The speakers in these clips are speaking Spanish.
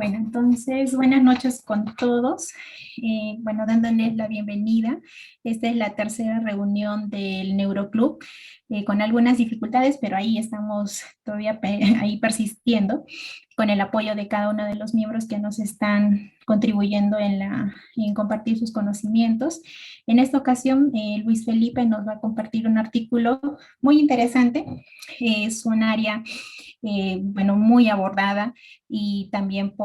Bueno, entonces, buenas noches con todos. Bueno, dándoles la bienvenida. Esta es la tercera reunión del Neuroclub, con algunas dificultades, pero ahí estamos todavía ahí persistiendo con el apoyo de cada uno de los miembros que nos están contribuyendo en compartir sus conocimientos. En esta ocasión, Luis Felipe nos va a compartir un artículo muy interesante. Es un área, bueno, muy abordada y también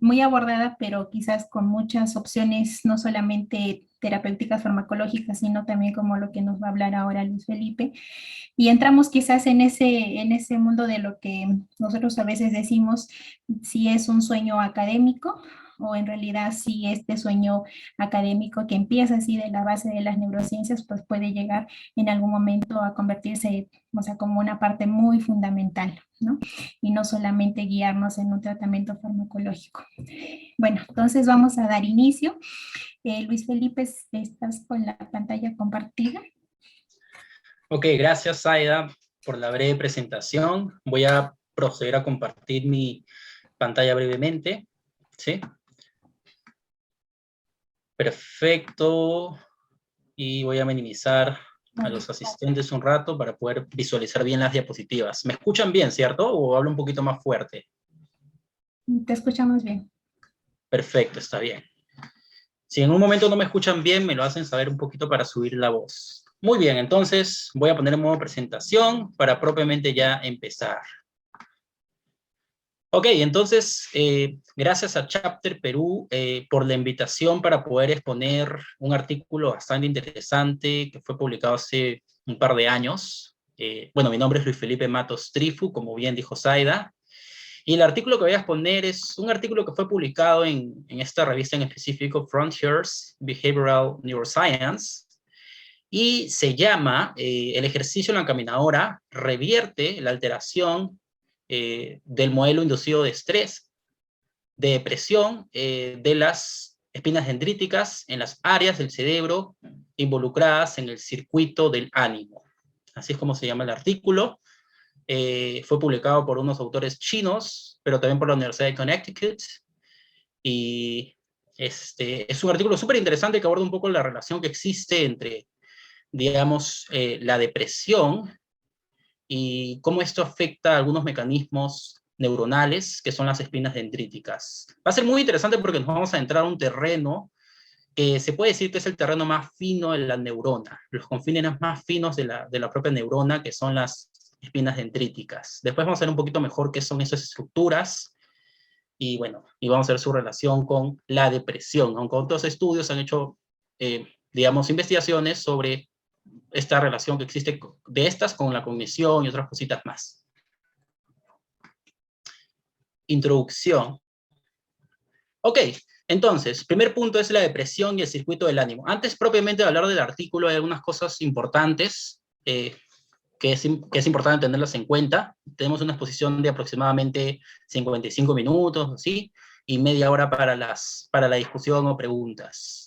muy abordada, pero quizás con muchas opciones, no solamente terapéuticas farmacológicas, sino también como lo que nos va a hablar ahora Luis Felipe. Y entramos quizás en ese mundo de lo que nosotros a veces decimos si es un sueño académico o en realidad si este sueño académico que empieza así de la base de las neurociencias, pues puede llegar en algún momento a convertirse, o sea, como una parte muy fundamental, ¿no? Y no solamente guiarnos en un tratamiento farmacológico. Bueno, entonces vamos a dar inicio. Luis Felipe, ¿estás con la pantalla compartida? Ok, gracias Aida por la breve presentación. Voy a proceder a compartir mi pantalla brevemente. ¿Sí? Perfecto. Y voy a minimizar a los asistentes un rato para poder visualizar bien las diapositivas. ¿Me escuchan bien, cierto? ¿O hablo un poquito más fuerte? Te escuchamos bien. Perfecto, está bien. Si en un momento no me escuchan bien, me lo hacen saber un poquito para subir la voz. Muy bien, entonces voy a poner en modo presentación para propiamente ya empezar. Ok, entonces, gracias a Chapter Perú por la invitación para poder exponer un artículo bastante interesante que fue publicado hace un par de años. Bueno, mi nombre es Luis Felipe Matos Trifu, como bien dijo Zaida, y el artículo que voy a exponer es un artículo que fue publicado en esta revista en específico, Frontiers Behavioral Neuroscience, y se llama El ejercicio en la caminadora revierte la alteración del modelo inducido de estrés, de depresión, de las espinas dendríticas en las áreas del cerebro involucradas en el circuito del ánimo. Así es como se llama el artículo. Fue publicado por unos autores chinos, pero también por la Universidad de Connecticut. Y es un artículo súper interesante que aborda un poco la relación que existe entre, digamos, la depresión y cómo esto afecta a algunos mecanismos neuronales, que son las espinas dendríticas. Va a ser muy interesante porque nos vamos a entrar a un terreno que se puede decir que es el terreno más fino de la neurona, los confines más finos de la propia neurona, que son las espinas dendríticas. Después vamos a ver un poquito mejor qué son esas estructuras, y bueno, y vamos a ver su relación con la depresión, aunque otros estudios han hecho, digamos, investigaciones sobre esta relación que existe de estas con la cognición y otras cositas más. Introducción. Ok, entonces, primer punto es la depresión y el circuito del ánimo. Antes propiamente de hablar del artículo, hay algunas cosas importantes que es importante tenerlas en cuenta. Tenemos una exposición de aproximadamente 55 minutos, ¿sí? Y media hora para la discusión o preguntas.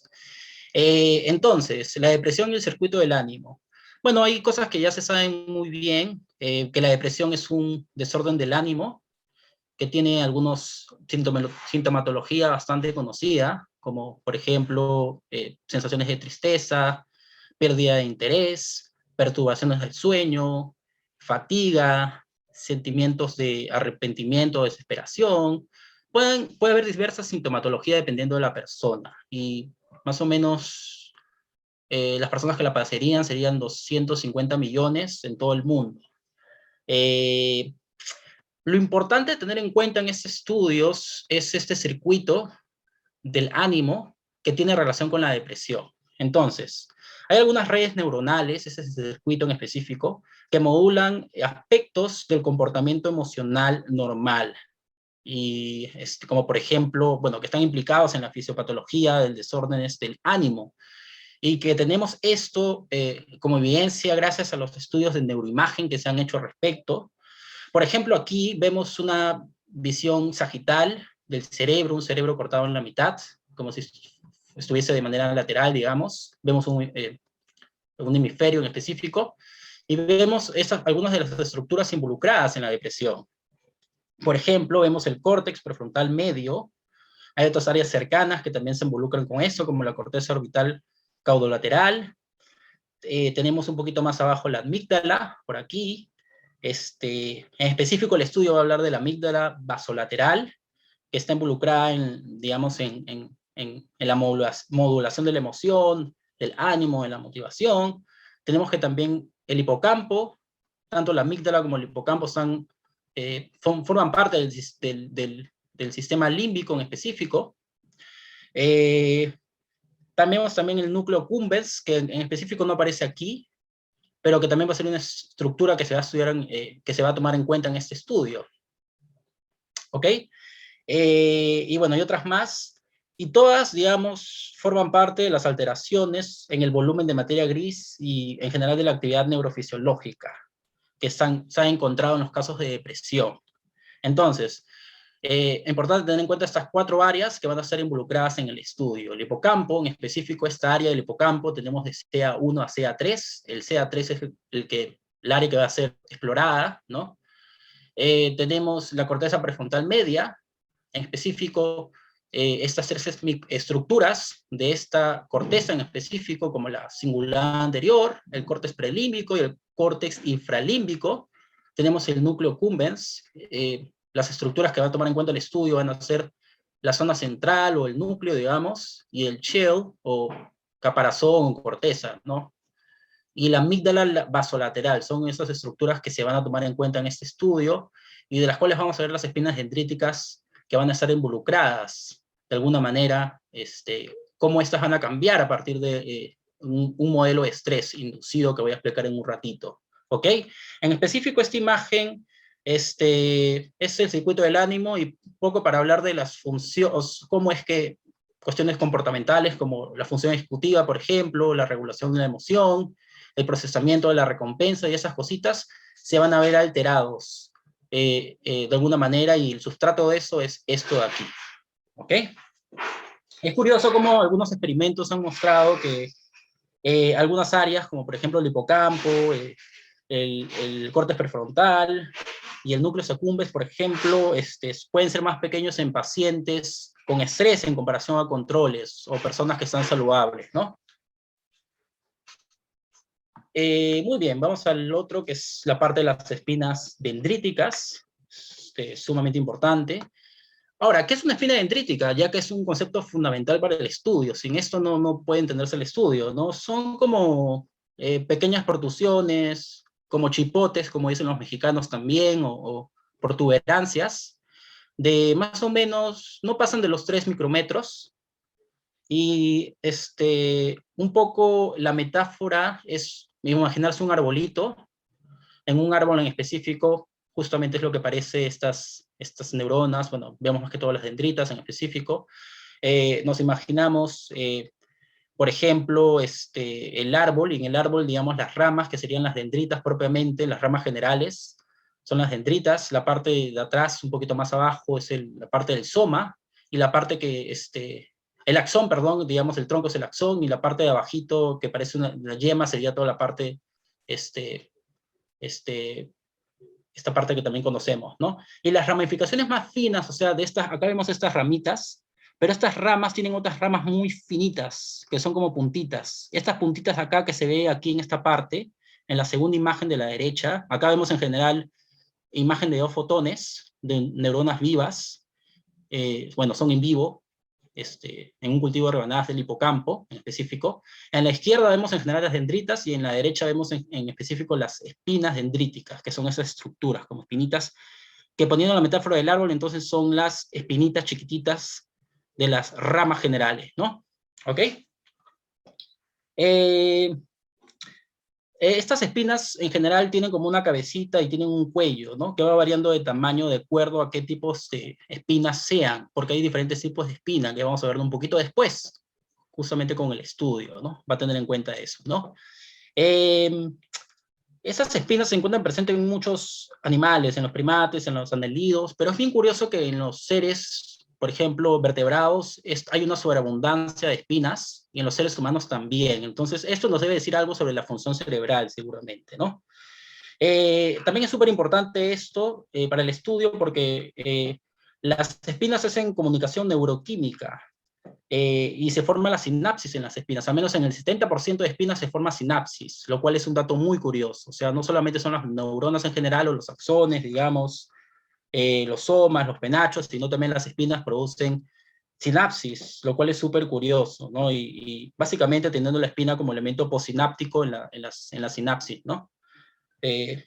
Entonces, la depresión y el circuito del ánimo. Bueno, hay cosas que ya se saben muy bien, que la depresión es un desorden del ánimo, que tiene algunos sintomatología bastante conocida, como por ejemplo, sensaciones de tristeza, pérdida de interés, perturbaciones del sueño, fatiga, sentimientos de arrepentimiento, desesperación. Puede haber diversas sintomatologías dependiendo de la persona, y más o menos las personas que la padecerían serían 250 millones en todo el mundo. Eh, lo importante de tener en cuenta en estos estudios es este circuito del ánimo que tiene relación con la depresión. Entonces, hay algunas redes neuronales, ese es el circuito en específico, que modulan aspectos del comportamiento emocional normal. Y como por ejemplo, bueno, que están implicados en la fisiopatología del desórdenes del ánimo. Y que tenemos esto como evidencia gracias a los estudios de neuroimagen que se han hecho al respecto. Por ejemplo, aquí vemos una visión sagital del cerebro, un cerebro cortado en la mitad, como si estuviese de manera lateral, digamos. Vemos un hemisferio en específico, y vemos algunas de las estructuras involucradas en la depresión. Por ejemplo, vemos el córtex prefrontal medio. Hay otras áreas cercanas que también se involucran con eso, como la corteza orbital caudolateral. Tenemos un poquito más abajo la amígdala, por aquí. En específico, el estudio va a hablar de la amígdala basolateral, que está involucrada en, digamos, en la modulación de la emoción, del ánimo, de la motivación. Tenemos que también el hipocampo, tanto la amígdala como el hipocampo forman parte del sistema límbico en específico. También vemos también el núcleo cumbens, que en específico no aparece aquí, pero que también va a ser una estructura que se va a estudiar, que se va a tomar en cuenta en este estudio. ¿Ok? Y bueno, hay otras más, y todas, digamos, forman parte de las alteraciones en el volumen de materia gris y en general de la actividad neurofisiológica que se han encontrado en los casos de depresión. Entonces, importante tener en cuenta estas 4 áreas que van a estar involucradas en el estudio. El hipocampo, en específico esta área del hipocampo, tenemos de CA1 a CA3. El CA3 es el área que va a ser explorada, ¿no? Tenemos la corteza prefrontal media, en específico, estas 3 estructuras de esta corteza en específico, como la cingulada anterior, el córtex prelímbico y el córtex infralímbico. Tenemos el núcleo cumbens. Las estructuras que va a tomar en cuenta el estudio van a ser la zona central o el núcleo, digamos, y el shell o caparazón o corteza, ¿no? Y la amígdala basolateral, son esas estructuras que se van a tomar en cuenta en este estudio y de las cuales vamos a ver las espinas dendríticas que van a estar involucradas de alguna manera, cómo estas van a cambiar a partir de un modelo de estrés inducido que voy a explicar en un ratito. ¿Ok? En específico, esta imagen es el circuito del ánimo y un poco para hablar de las funciones, cómo es que cuestiones comportamentales como la función ejecutiva, por ejemplo, la regulación de la emoción, el procesamiento de la recompensa y esas cositas se van a ver alterados de alguna manera, y el sustrato de eso es esto de aquí. ¿Ok? Es curioso cómo algunos experimentos han mostrado que algunas áreas, como por ejemplo el hipocampo, el córtex prefrontal y el núcleo accumbens, por ejemplo, pueden ser más pequeños en pacientes con estrés en comparación a controles o personas que están saludables, ¿no? Muy bien, vamos al otro, que es la parte de las espinas dendríticas, sumamente importante. Ahora, ¿qué es una espina dendrítica? Ya que es un concepto fundamental para el estudio. Sin esto no puede entenderse el estudio, ¿no? Son como pequeñas protrusiones, como chipotes, como dicen los mexicanos también, o protuberancias, de más o menos, no pasan de los 3 micrómetros, y un poco la metáfora es imaginarse un arbolito. En un árbol en específico, justamente es lo que parece estas neuronas, bueno, vemos más que todas las dendritas en específico. Nos imaginamos, por ejemplo, el árbol, y en el árbol, digamos, las ramas, que serían las dendritas propiamente, las ramas generales, son las dendritas. La parte de atrás, un poquito más abajo, es la parte del soma, y la parte que, el axón, perdón, digamos, el tronco es el axón, y la parte de abajito, que parece una yema, sería toda la parte, esta parte que también conocemos, ¿no? Y las ramificaciones más finas, o sea, de estas, acá vemos estas ramitas, pero estas ramas tienen otras ramas muy finitas, que son como puntitas. Estas puntitas acá que se ve aquí en esta parte, en la segunda imagen de la derecha, acá vemos en general imagen de 2 fotones de neuronas vivas, bueno, son in vivo, en un cultivo de rebanadas del hipocampo, en específico. En la izquierda vemos en general las dendritas, y en la derecha vemos en específico las espinas dendríticas, que son esas estructuras, como espinitas, que poniendo la metáfora del árbol, entonces son las espinitas chiquititas de las ramas generales, ¿no? ¿Ok? Estas espinas en general tienen como una cabecita y tienen un cuello, ¿no? Que va variando de tamaño de acuerdo a qué tipos de espinas sean, porque hay diferentes tipos de espinas, que vamos a ver un poquito después, justamente con el estudio, ¿no? Va a tener en cuenta eso, ¿no? Esas espinas se encuentran presentes en muchos animales, en los primates, en los anelidos, pero es bien curioso que en los seres, por ejemplo, vertebrados, hay una sobreabundancia de espinas, y en los seres humanos también. Entonces, esto nos debe decir algo sobre la función cerebral, seguramente, ¿no? También es súper importante esto para el estudio porque las espinas hacen comunicación neuroquímica y se forma la sinapsis en las espinas. Al menos en el 70% de espinas se forma sinapsis, lo cual es un dato muy curioso. O sea, no solamente son las neuronas en general o los axones, digamos, los somas, los penachos, sino también las espinas producen sinapsis, lo cual es súper curioso, ¿no? Y básicamente teniendo la espina como elemento posináptico en la sinapsis, ¿no? Eh,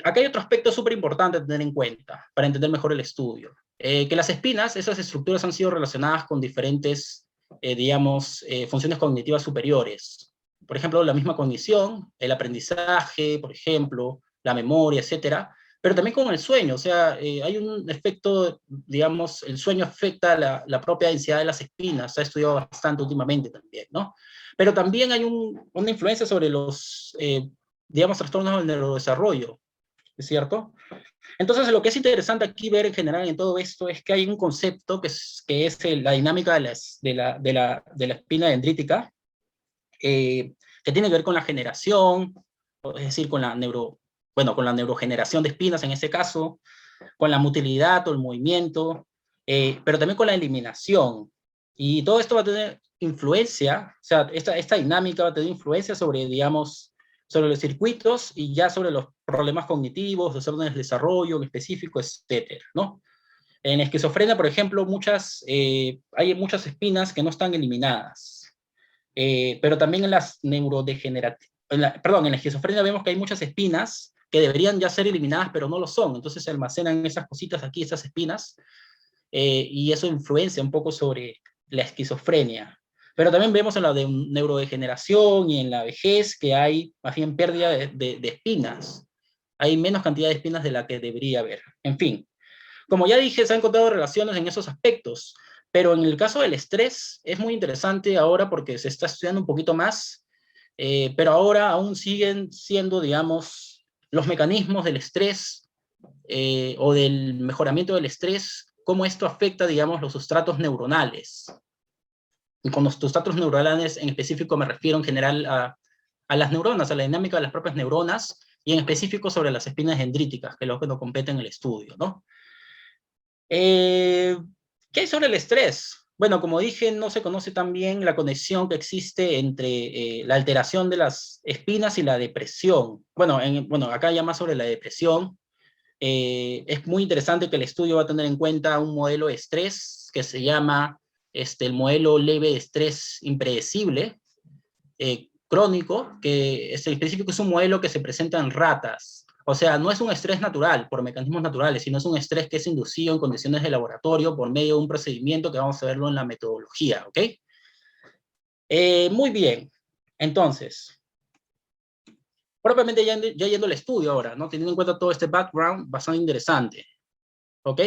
acá hay otro aspecto súper importante a tener en cuenta para entender mejor el estudio. Que las espinas, esas estructuras han sido relacionadas con diferentes, digamos, funciones cognitivas superiores. Por ejemplo, la misma cognición, el aprendizaje, por ejemplo, la memoria, etcétera, pero también con el sueño. O sea, hay un efecto, digamos, el sueño afecta la propia densidad de las espinas, se ha estudiado bastante últimamente también, ¿no? Pero también hay una influencia sobre los digamos, trastornos del neurodesarrollo, ¿es cierto? Entonces, lo que es interesante aquí ver en general en todo esto es que hay un concepto que es la dinámica de la espina dendrítica, que tiene que ver con la generación, es decir, con la neurogeneración de espinas en ese caso, con la motilidad o el movimiento, pero también con la eliminación. Y todo esto va a tener influencia, o sea, esta dinámica va a tener influencia sobre, digamos, sobre los circuitos y ya sobre los problemas cognitivos, desórdenes del desarrollo en específico, etcétera, ¿no? En esquizofrenia, por ejemplo, hay muchas espinas que no están eliminadas, pero también en las neurodegenerativas, perdón, en la esquizofrenia vemos que hay muchas espinas que deberían ya ser eliminadas, pero no lo son. Entonces se almacenan esas cositas aquí, esas espinas, y eso influencia un poco sobre la esquizofrenia. Pero también vemos en la de neurodegeneración y en la vejez que hay más bien pérdida de espinas. Hay menos cantidad de espinas de la que debería haber. En fin, como ya dije, se han encontrado relaciones en esos aspectos, pero en el caso del estrés es muy interesante ahora porque se está estudiando un poquito más, pero ahora aún siguen siendo, digamos, los mecanismos del estrés o del mejoramiento del estrés, cómo esto afecta, digamos, los sustratos neuronales. Y con los sustratos neuronales en específico me refiero en general a las neuronas, a la dinámica de las propias neuronas, y en específico sobre las espinas dendríticas, que es lo que nos compete en el estudio, ¿no? ¿Qué hay sobre el estrés? Bueno, como dije, no se conoce tan bien la conexión que existe entre la alteración de las espinas y la depresión. Bueno, acá ya más sobre la depresión. Es muy interesante que el estudio va a tener en cuenta un modelo de estrés que se llama el modelo leve de estrés impredecible, crónico, que es específico, es un modelo que se presenta en ratas. O sea, no es un estrés natural por mecanismos naturales, sino es un estrés que es inducido en condiciones de laboratorio por medio de un procedimiento que vamos a verlo en la metodología, ¿ok? Muy bien. Entonces, propiamente ya yendo al estudio ahora, ¿no? Teniendo en cuenta todo este background bastante interesante, ¿ok?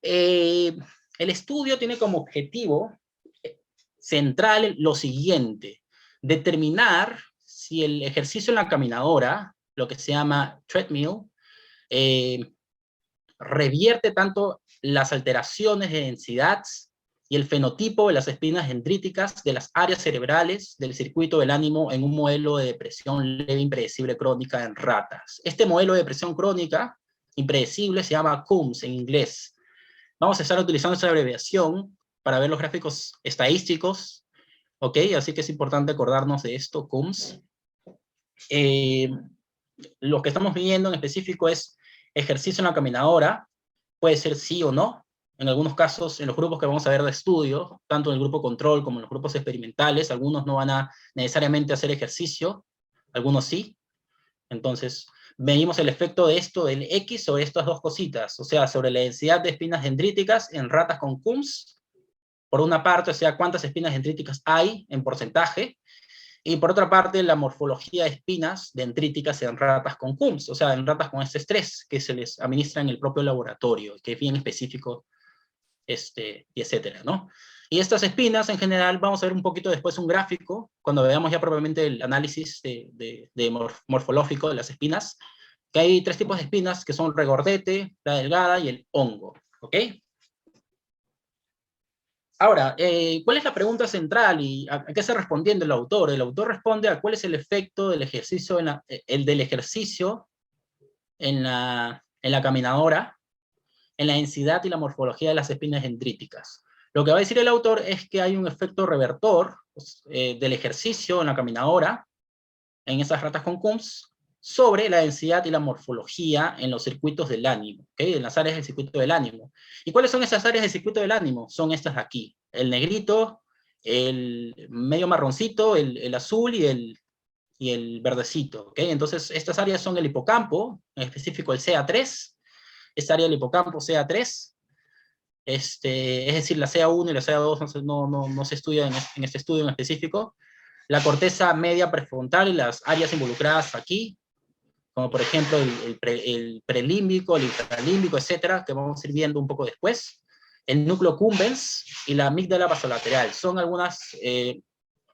El estudio tiene como objetivo central lo siguiente: determinar si el ejercicio en la caminadora, lo que se llama treadmill, revierte tanto las alteraciones de densidad y el fenotipo de las espinas dendríticas de las áreas cerebrales del circuito del ánimo en un modelo de depresión leve impredecible crónica en ratas. Este modelo de depresión crónica impredecible se llama CUMS en inglés. Vamos a estar utilizando esta abreviación para ver los gráficos estadísticos, ¿ok? Así que es importante acordarnos de esto, CUMS. Lo que estamos viendo en específico es ejercicio en la caminadora, puede ser sí o no. En algunos casos, en los grupos que vamos a ver de estudio, tanto en el grupo control como en los grupos experimentales, algunos no van a necesariamente hacer ejercicio, algunos sí. Entonces, medimos el efecto de esto del X sobre estas dos cositas, o sea, sobre la densidad de espinas dendríticas en ratas con CUMS, por una parte, o sea, cuántas espinas dendríticas hay en porcentaje, y por otra parte, la morfología de espinas dendríticas en ratas con CUMS, o sea, en ratas con este estrés que se les administra en el propio laboratorio, que es bien específico, y etcétera, ¿no? Y estas espinas, en general, vamos a ver un poquito después un gráfico, cuando veamos ya propiamente el análisis morfológico de las espinas, que hay tres tipos de espinas, que son regordete, la delgada y el hongo, ¿ok? Ahora, ¿cuál es la pregunta central y a qué está respondiendo el autor? El autor responde a cuál es el efecto del ejercicio, el del ejercicio en la caminadora, en la densidad y la morfología de las espinas dendríticas. Lo que va a decir el autor es que hay un efecto revertor del ejercicio en la caminadora, en esas ratas con CUMS, sobre la densidad y la morfología en los circuitos del ánimo, ¿okay? En las áreas del circuito del ánimo. ¿Y cuáles son esas áreas del circuito del ánimo? Son estas de aquí, el negrito, el medio marroncito, el azul y el verdecito, ¿okay? Entonces, estas áreas son el hipocampo, en específico el CA3, esta área del hipocampo CA3, es decir, la CA1 y la CA2 no se estudian en este estudio en específico, la corteza media prefrontal y las áreas involucradas aquí, como por ejemplo el prelímbico, el infralímbico, etcétera, que vamos a ir viendo un poco después, el núcleo cumbens y la amígdala basolateral. Son algunas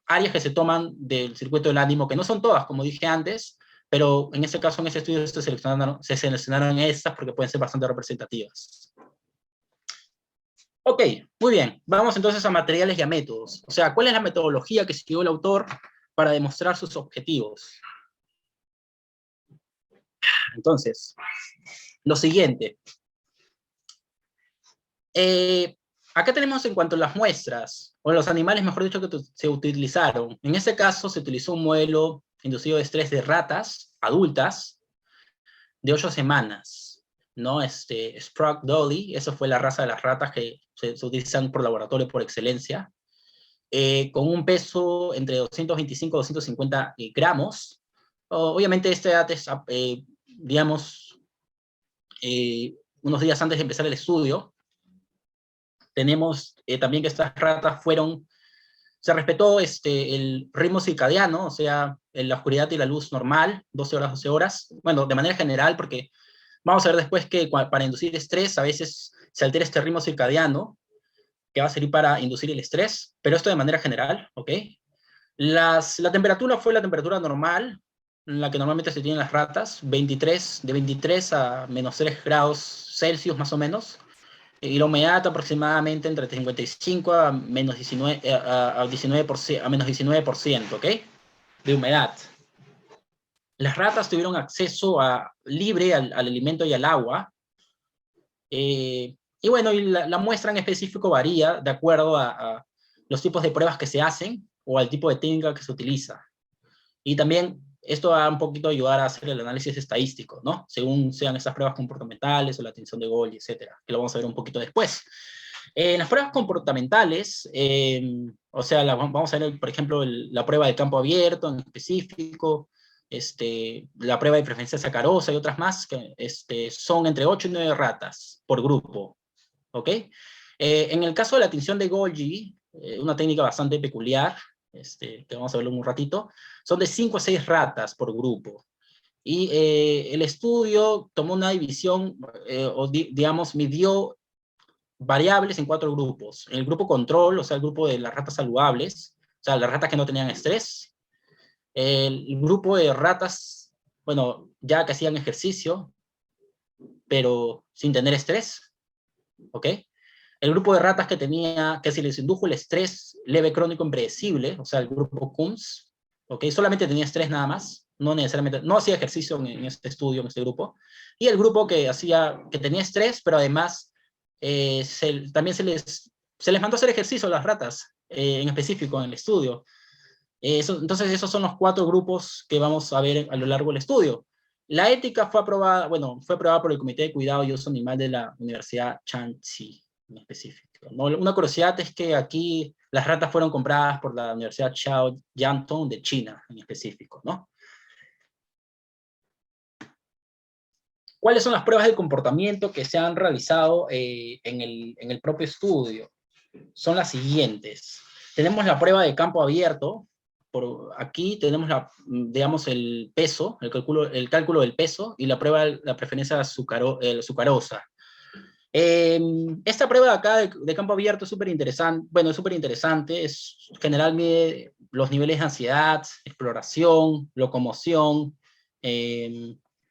áreas que se toman del circuito del ánimo, que no son todas, como dije antes, pero en este caso, en este estudio, se seleccionaron estas porque pueden ser bastante representativas. Ok, muy bien. Vamos entonces a materiales y a métodos. O sea, ¿cuál es la metodología que siguió el autor para demostrar sus objetivos? Entonces, lo siguiente. Acá tenemos en cuanto a las muestras, o los animales, mejor dicho, que se utilizaron. En este caso, se utilizó un modelo inducido de estrés de ratas adultas de 8 semanas, ¿no? Sprague Dolly, esa fue la raza de las ratas que se utilizan por laboratorio por excelencia, con un peso entre 225 y 250 gramos. Obviamente, este dato es, digamos, unos días antes de empezar el estudio. Tenemos también que estas ratas se respetó el ritmo circadiano, o sea, la oscuridad y la luz normal, 12 horas, 12 horas. Bueno, de manera general, porque vamos a ver después que para inducir estrés a veces se altera este ritmo circadiano, que va a servir para inducir el estrés, pero esto de manera general, ¿ok? La temperatura fue la temperatura normal, la que normalmente se tiene en las ratas, de 23 a menos 3 grados Celsius más o menos, y la humedad aproximadamente entre 55 a menos 19, a 19%, a menos 19%, ¿ok? De humedad. Las ratas tuvieron acceso libre al alimento y al agua, y bueno, y la muestra en específico varía de acuerdo a los tipos de pruebas que se hacen o al tipo de técnica que se utiliza. Y también esto va un poquito a ayudar a hacer el análisis estadístico, ¿no? Según sean esas pruebas comportamentales o la atención de Golgi, etcétera, que lo vamos a ver un poquito después. En las pruebas comportamentales, o sea, vamos a ver, por ejemplo, la prueba de campo abierto en específico, la prueba de preferencia sacarosa y otras más, que son entre 8 y 9 ratas por grupo, ¿ok? En el caso de la tinción de Golgi, una técnica bastante peculiar, que vamos a verlo en un ratito, son de 5 a 6 ratas por grupo. Y el estudio tomó una división, digamos, midió variables en 4 grupos. El grupo control, o sea, el grupo de las ratas saludables, o sea, las ratas que no tenían estrés. El grupo de ratas, bueno, ya que hacían ejercicio, pero sin tener estrés, ¿ok? El grupo de ratas que se les indujo el estrés leve crónico impredecible, o sea, el grupo CUMS, ¿ok? Solamente tenía estrés nada más, no necesariamente, no hacía ejercicio en este estudio, en este grupo. Y el grupo que tenía estrés, pero además también se les mandó a hacer ejercicio a las ratas, en específico en el estudio. Entonces, esos son los 4 grupos que vamos a ver a lo largo del estudio. La ética fue aprobada por el Comité de Cuidado y Uso Animal de la Universidad Shanxi, en específico, ¿no? Una curiosidad es que aquí las ratas fueron compradas por la Universidad Chao Yantong de China, en específico, ¿no? ¿Cuáles son las pruebas de comportamiento que se han realizado en el propio estudio? Son las siguientes. Tenemos la prueba de campo abierto. Aquí tenemos digamos, el peso, el cálculo del peso y la prueba de la preferencia sucarosa. Esta prueba de acá de campo abierto es súper interesante. Bueno, es súper interesante. General mide los niveles de ansiedad, exploración, locomoción,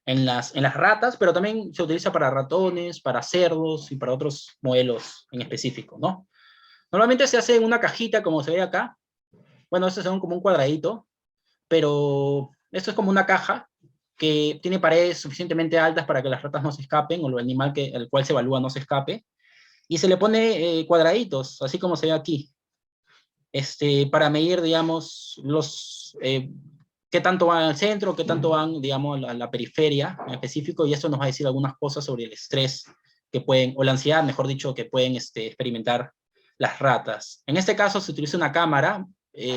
en las ratas, pero también se utiliza para ratones, para cerdos y para otros modelos en específico, ¿no? Normalmente se hace en una cajita, como se ve acá. Bueno, estos son como un cuadradito, pero esto es como una caja que tiene paredes suficientemente altas para que las ratas no se escapen, o el animal el cual se evalúa no se escape, y se le pone cuadraditos, así como se ve aquí, para medir, digamos, qué tanto van al centro, qué tanto van, digamos, a la periferia en específico, y eso nos va a decir algunas cosas sobre el estrés que pueden, o la ansiedad, mejor dicho, que pueden experimentar las ratas. En este caso se utiliza una cámara,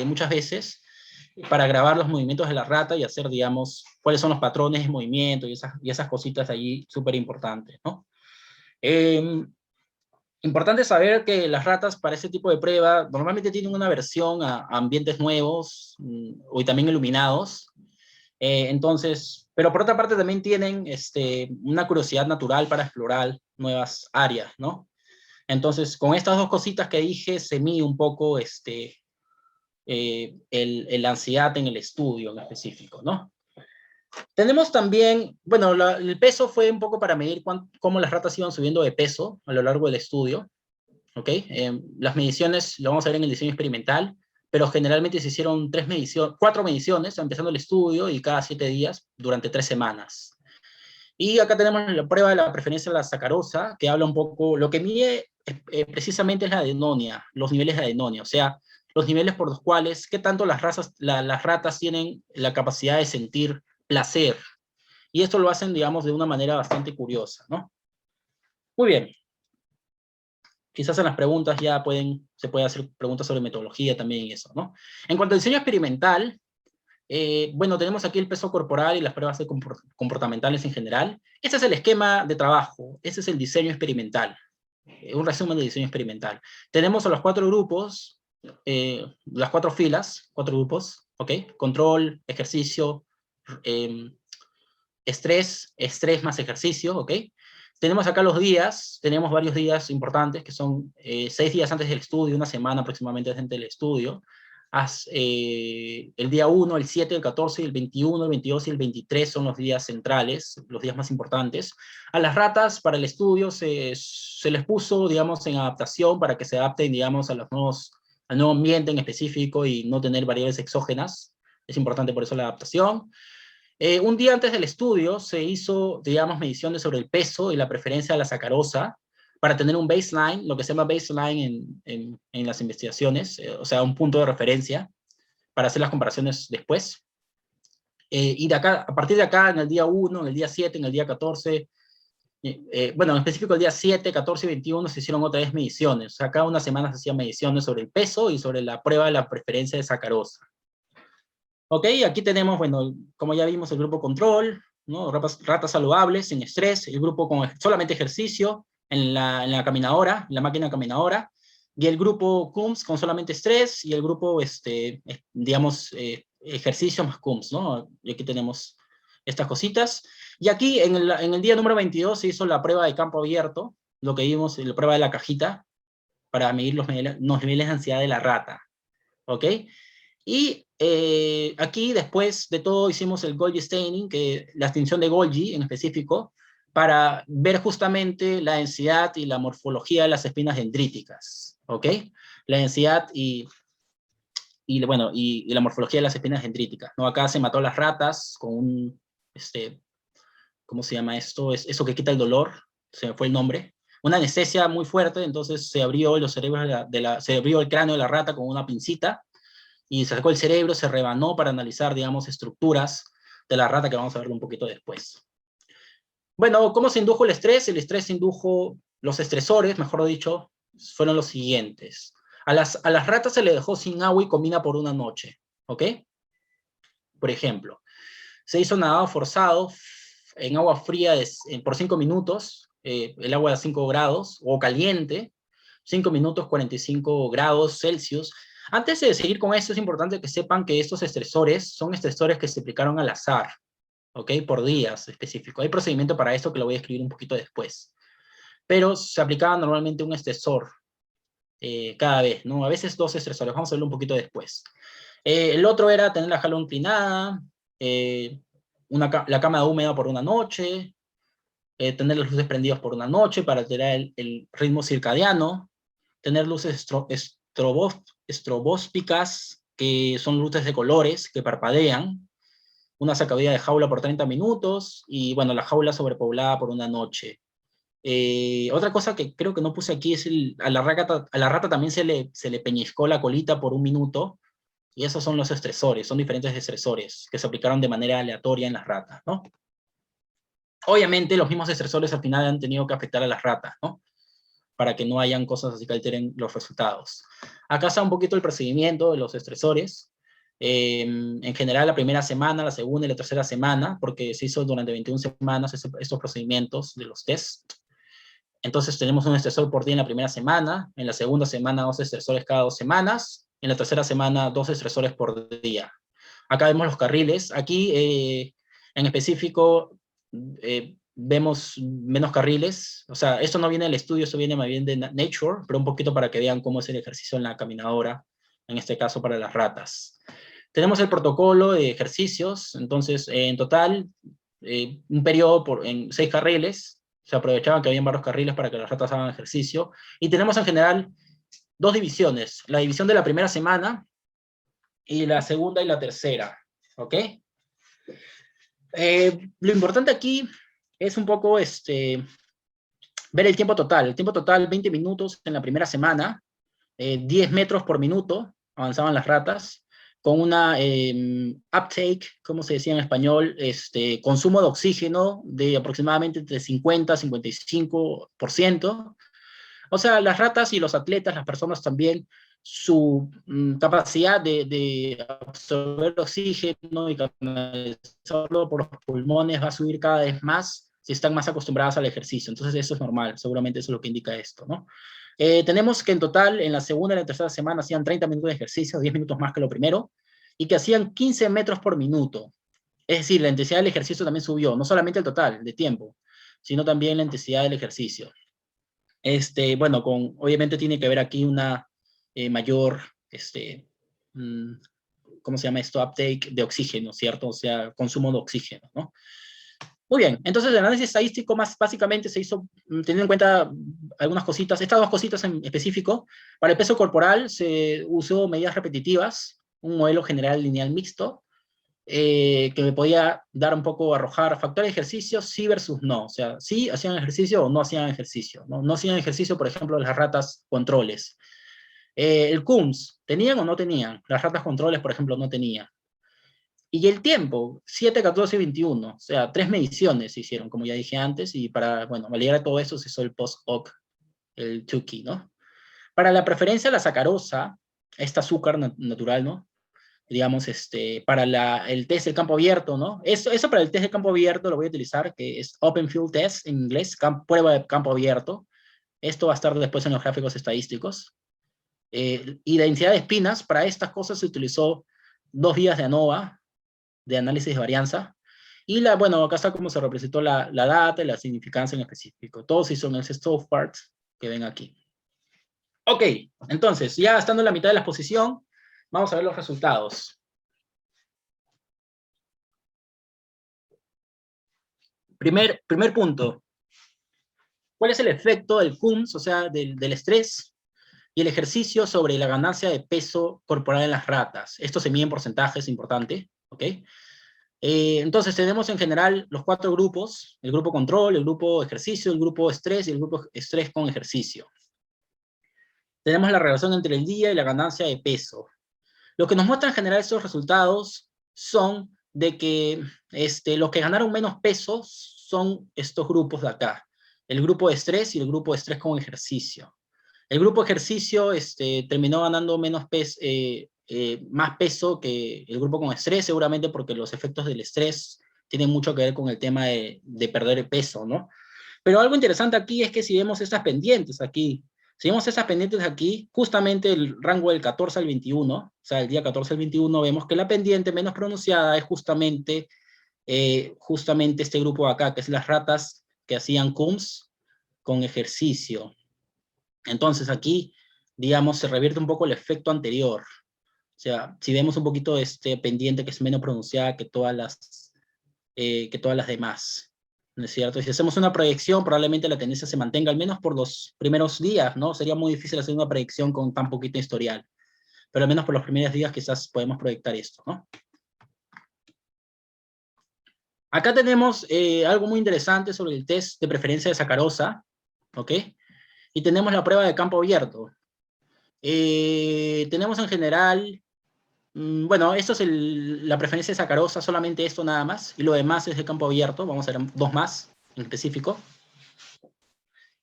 muchas veces, para grabar los movimientos de la rata y hacer, digamos, cuáles son los patrones de movimiento y esas cositas allí súper importantes, ¿no? Importante saber que las ratas para ese tipo de prueba normalmente tienen una versión a ambientes nuevos y también iluminados. Entonces, pero por otra parte también tienen una curiosidad natural para explorar nuevas áreas, ¿no? Entonces, con estas dos cositas que dije, se mide un poco la ansiedad en el estudio en específico, ¿no? Tenemos también, bueno, el peso fue un poco para medir cómo las ratas iban subiendo de peso a lo largo del estudio, ¿ok? Las mediciones lo vamos a ver en el diseño experimental, pero generalmente se hicieron 4 mediciones, empezando el estudio y cada 7 días durante 3 semanas. Y acá tenemos la prueba de la preferencia de la sacarosa, que habla un poco, lo que mide precisamente es la adenonia, los niveles de adenonia, o sea, los niveles por los cuales, qué tanto las ratas tienen la capacidad de sentir placer. Y esto lo hacen, digamos, de una manera bastante curiosa, ¿no? Muy bien. Quizás en las preguntas ya se puede hacer preguntas sobre metodología también y eso, ¿no? En cuanto al diseño experimental, bueno, tenemos aquí el peso corporal y las pruebas comportamentales en general. Este es el esquema de trabajo, este es el diseño experimental, un resumen del diseño experimental. Tenemos a los 4 grupos, las 4 filas, 4 grupos, ¿ok? Control, ejercicio, estrés más ejercicio, ¿ok? Tenemos acá los días, tenemos varios días importantes, que son 6 días antes del estudio, una semana aproximadamente antes del estudio. El día 1, el 7, el 14, el 21, el 22 y el 23 son los días centrales, los días más importantes. A las ratas para el estudio se les puso, digamos, en adaptación para que se adapten, digamos, al nuevo ambiente en específico y no tener variables exógenas. Es importante por eso la adaptación. Un día antes del estudio se hizo, digamos, mediciones sobre el peso y la preferencia de la sacarosa para tener un baseline, lo que se llama baseline en las investigaciones, o sea, un punto de referencia para hacer las comparaciones después. Y a partir de acá, en el día 1, en el día 7, en el día 14, bueno, en específico el día 7, 14 y 21 se hicieron otra vez mediciones. O sea, cada una semana se hacían mediciones sobre el peso y sobre la prueba de la preferencia de sacarosa. Ok, aquí tenemos, bueno, como ya vimos, el grupo control, ¿no? Ratas saludables, sin estrés, el grupo con solamente ejercicio en la caminadora, en la máquina caminadora, y el grupo CUMS con solamente estrés, y el grupo, digamos, ejercicio más CUMS, ¿no? Y aquí tenemos estas cositas. Y aquí, en el día número 22, se hizo la prueba de campo abierto, lo que vimos, la prueba de la cajita, para medir los niveles de ansiedad de la rata, ¿ok? Y aquí después de todo hicimos el Golgi staining, la extinción de Golgi en específico, para ver justamente la densidad y la morfología de las espinas dendríticas, ¿ok? La densidad bueno, y la morfología de las espinas dendríticas, ¿no? Acá se mató a las ratas con un, ¿cómo se llama esto? Eso que quita el dolor, se me fue el nombre. Una anestesia muy fuerte, entonces se abrió los cerebros se abrió el cráneo de la rata con una pincita, y se sacó el cerebro, se rebanó para analizar, digamos, estructuras de la rata, que vamos a verlo un poquito después. Bueno, ¿cómo se indujo el estrés? El estrés indujo, los estresores, mejor dicho, fueron los siguientes. A las ratas se le dejó sin agua y comida por una noche, ¿ok? Por ejemplo, se hizo nadado forzado en agua fría por 5 minutos, el agua a 5 grados, o caliente, 5 minutos, 45 grados Celsius. Antes de seguir con esto, es importante que sepan que estos estresores son estresores que se aplicaron al azar, ¿ok? Por días específicos. Hay procedimiento para esto que lo voy a escribir un poquito después. Pero se aplicaba normalmente un estresor cada vez, ¿no? A veces 2 estresores. Vamos a verlo un poquito después. El otro era tener la jala inclinada, la cama húmeda por una noche, tener las luces prendidas por una noche para alterar el ritmo circadiano, tener luces estrobósticas, que son luces de colores que parpadean, una sacudida de jaula por 30 minutos, y bueno, la jaula sobrepoblada por una noche. Otra cosa que creo que no puse aquí es a la rata también se le peñiscó la colita por un minuto, y esos son los estresores, son diferentes estresores que se aplicaron de manera aleatoria en las ratas, ¿no? Obviamente los mismos estresores al final han tenido que afectar a las ratas, ¿no? Para que no hayan cosas así que alteren los resultados. Acá está un poquito el procedimiento de los estresores. En general, la primera semana, la segunda y la tercera semana, porque se hizo durante 21 semanas estos procedimientos de los test. Entonces tenemos un estresor por día en la primera semana, en la segunda semana 2 estresores cada 2 semanas, en la tercera semana 2 estresores por día. Acá vemos los carriles. Aquí, en específico, vemos menos carriles. O sea, esto no viene del estudio, esto viene más bien de Nature, pero un poquito para que vean cómo es el ejercicio en la caminadora, en este caso para las ratas. Tenemos el protocolo de ejercicios. Entonces, en total, un periodo en 6 carriles. Se aprovechaban que habían varios carriles para que las ratas hagan ejercicio. Y tenemos en general 2 divisiones. La división de la primera semana y la segunda y la tercera. ¿Ok? Lo importante aquí es un poco ver el tiempo total. El tiempo total, 20 minutos en la primera semana, 10 metros por minuto avanzaban las ratas, con una uptake, como se decía en español, consumo de oxígeno de aproximadamente entre 50 y 55%. O sea, las ratas y los atletas, las personas también, su capacidad de absorber oxígeno y canalizarlo por los pulmones va a subir cada vez más si están más acostumbradas al ejercicio. Entonces eso es normal, seguramente eso es lo que indica esto, ¿no? Tenemos que en total, en la segunda y la tercera semana hacían 30 minutos de ejercicio, 10 minutos más que lo primero, y que hacían 15 metros por minuto. Es decir, la intensidad del ejercicio también subió, no solamente el total de tiempo, sino también la intensidad del ejercicio. Bueno, obviamente tiene que haber aquí una mayor, ¿cómo se llama esto? Uptake de oxígeno, ¿cierto? O sea, consumo de oxígeno, ¿no? Muy bien, entonces el análisis estadístico más básicamente se hizo teniendo en cuenta algunas cositas, estas 2 cositas en específico. Para el peso corporal se usó medidas repetitivas, un modelo general lineal mixto, que me podía dar un poco, arrojar factores de ejercicio, sí versus no. O sea, sí hacían ejercicio o no hacían ejercicio. No hacían ejercicio, por ejemplo, las ratas controles. El CUMS, ¿tenían o no tenían? Las ratas controles, por ejemplo, no tenían. Y el tiempo, 7, 14 y 21. O sea, 3 mediciones se hicieron, como ya dije antes, y para, bueno, validar todo eso se hizo el post-hoc, el Tukey, ¿no? Para la preferencia de la sacarosa, este azúcar natural, ¿no? Digamos, para el test del campo abierto, ¿no? Eso para el test de campo abierto lo voy a utilizar, que es Open Field Test en inglés, prueba de campo abierto. Esto va a estar después en los gráficos estadísticos. Y la densidad de espinas, para estas cosas se utilizó 2 vías de ANOVA, de análisis de varianza, y bueno, acá está cómo se representó la data y la significancia en específico. Todos son ese soft part que ven aquí. Ok, entonces, ya estando en la mitad de la exposición, vamos a ver los resultados. Primer punto. ¿Cuál es el efecto del CUMS, o sea, del estrés y el ejercicio sobre la ganancia de peso corporal en las ratas? Esto se mide en porcentajes, importante, ¿ok? Entonces tenemos en general los 4 grupos, el grupo control, el grupo ejercicio, el grupo estrés y el grupo estrés con ejercicio. Tenemos la relación entre el día y la ganancia de peso. Lo que nos muestran en general estos resultados son de que los que ganaron menos peso son estos grupos de acá, el grupo de estrés y el grupo de estrés con ejercicio. El grupo de ejercicio terminó ganando más peso que el grupo con estrés, seguramente porque los efectos del estrés tienen mucho que ver con el tema de perder el peso, ¿no? Pero algo interesante aquí es que si vemos estas pendientes aquí, justamente el rango del 14 al 21, o sea, el día 14 al 21, vemos que la pendiente menos pronunciada es justamente este grupo de acá, que es las ratas que hacían CUMS con ejercicio. Entonces aquí, digamos, se revierte un poco el efecto anterior. O sea, si vemos un poquito pendiente que es menos pronunciada que todas las demás. ¿no es cierto? Si hacemos una proyección, probablemente la tendencia se mantenga al menos por los primeros días, ¿no? Sería muy difícil hacer una proyección con tan poquito historial, pero al menos por los primeros días quizás podemos proyectar esto, ¿no? Acá tenemos algo muy interesante sobre el test de preferencia de sacarosa, ¿ok? Y tenemos la prueba de campo abierto. Tenemos en general, bueno, esto es la preferencia de sacarosa, solamente esto nada más, y lo demás es de campo abierto. Vamos a ver dos más en específico.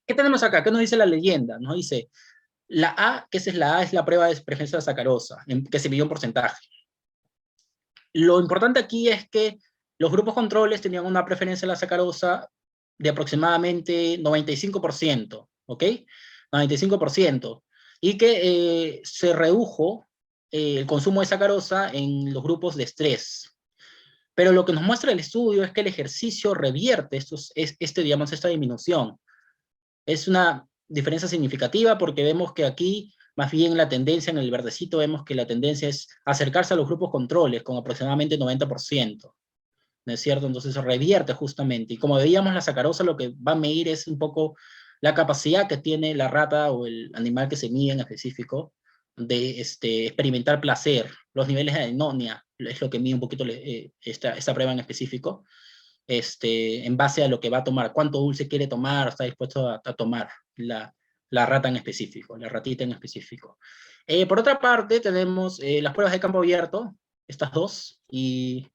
¿Qué tenemos acá? ¿Qué nos dice la leyenda? Nos dice, la A, que esa es la A, es la prueba de preferencia de sacarosa, que se midió en porcentaje. Lo importante aquí es que los grupos controles tenían una preferencia de la sacarosa de aproximadamente 95%, ¿ok? 95%. Y que se redujo el consumo de sacarosa en los grupos de estrés. Pero lo que nos muestra el estudio es que el ejercicio revierte digamos, esta disminución. Es una diferencia significativa porque vemos que aquí, más bien la tendencia en el verdecito, vemos que la tendencia es acercarse a los grupos controles con aproximadamente 90%. ¿No es cierto? Entonces se revierte justamente. Y como veíamos, la sacarosa lo que va a medir es un poco la capacidad que tiene la rata o el animal que se mide en específico de experimentar placer. Los niveles de anedonia es lo que mide un poquito esta prueba en específico, en base a lo que va a tomar, cuánto dulce quiere tomar, está dispuesto a tomar la rata en específico, la ratita en específico. Por otra parte, tenemos las pruebas de campo abierto, estas dos, y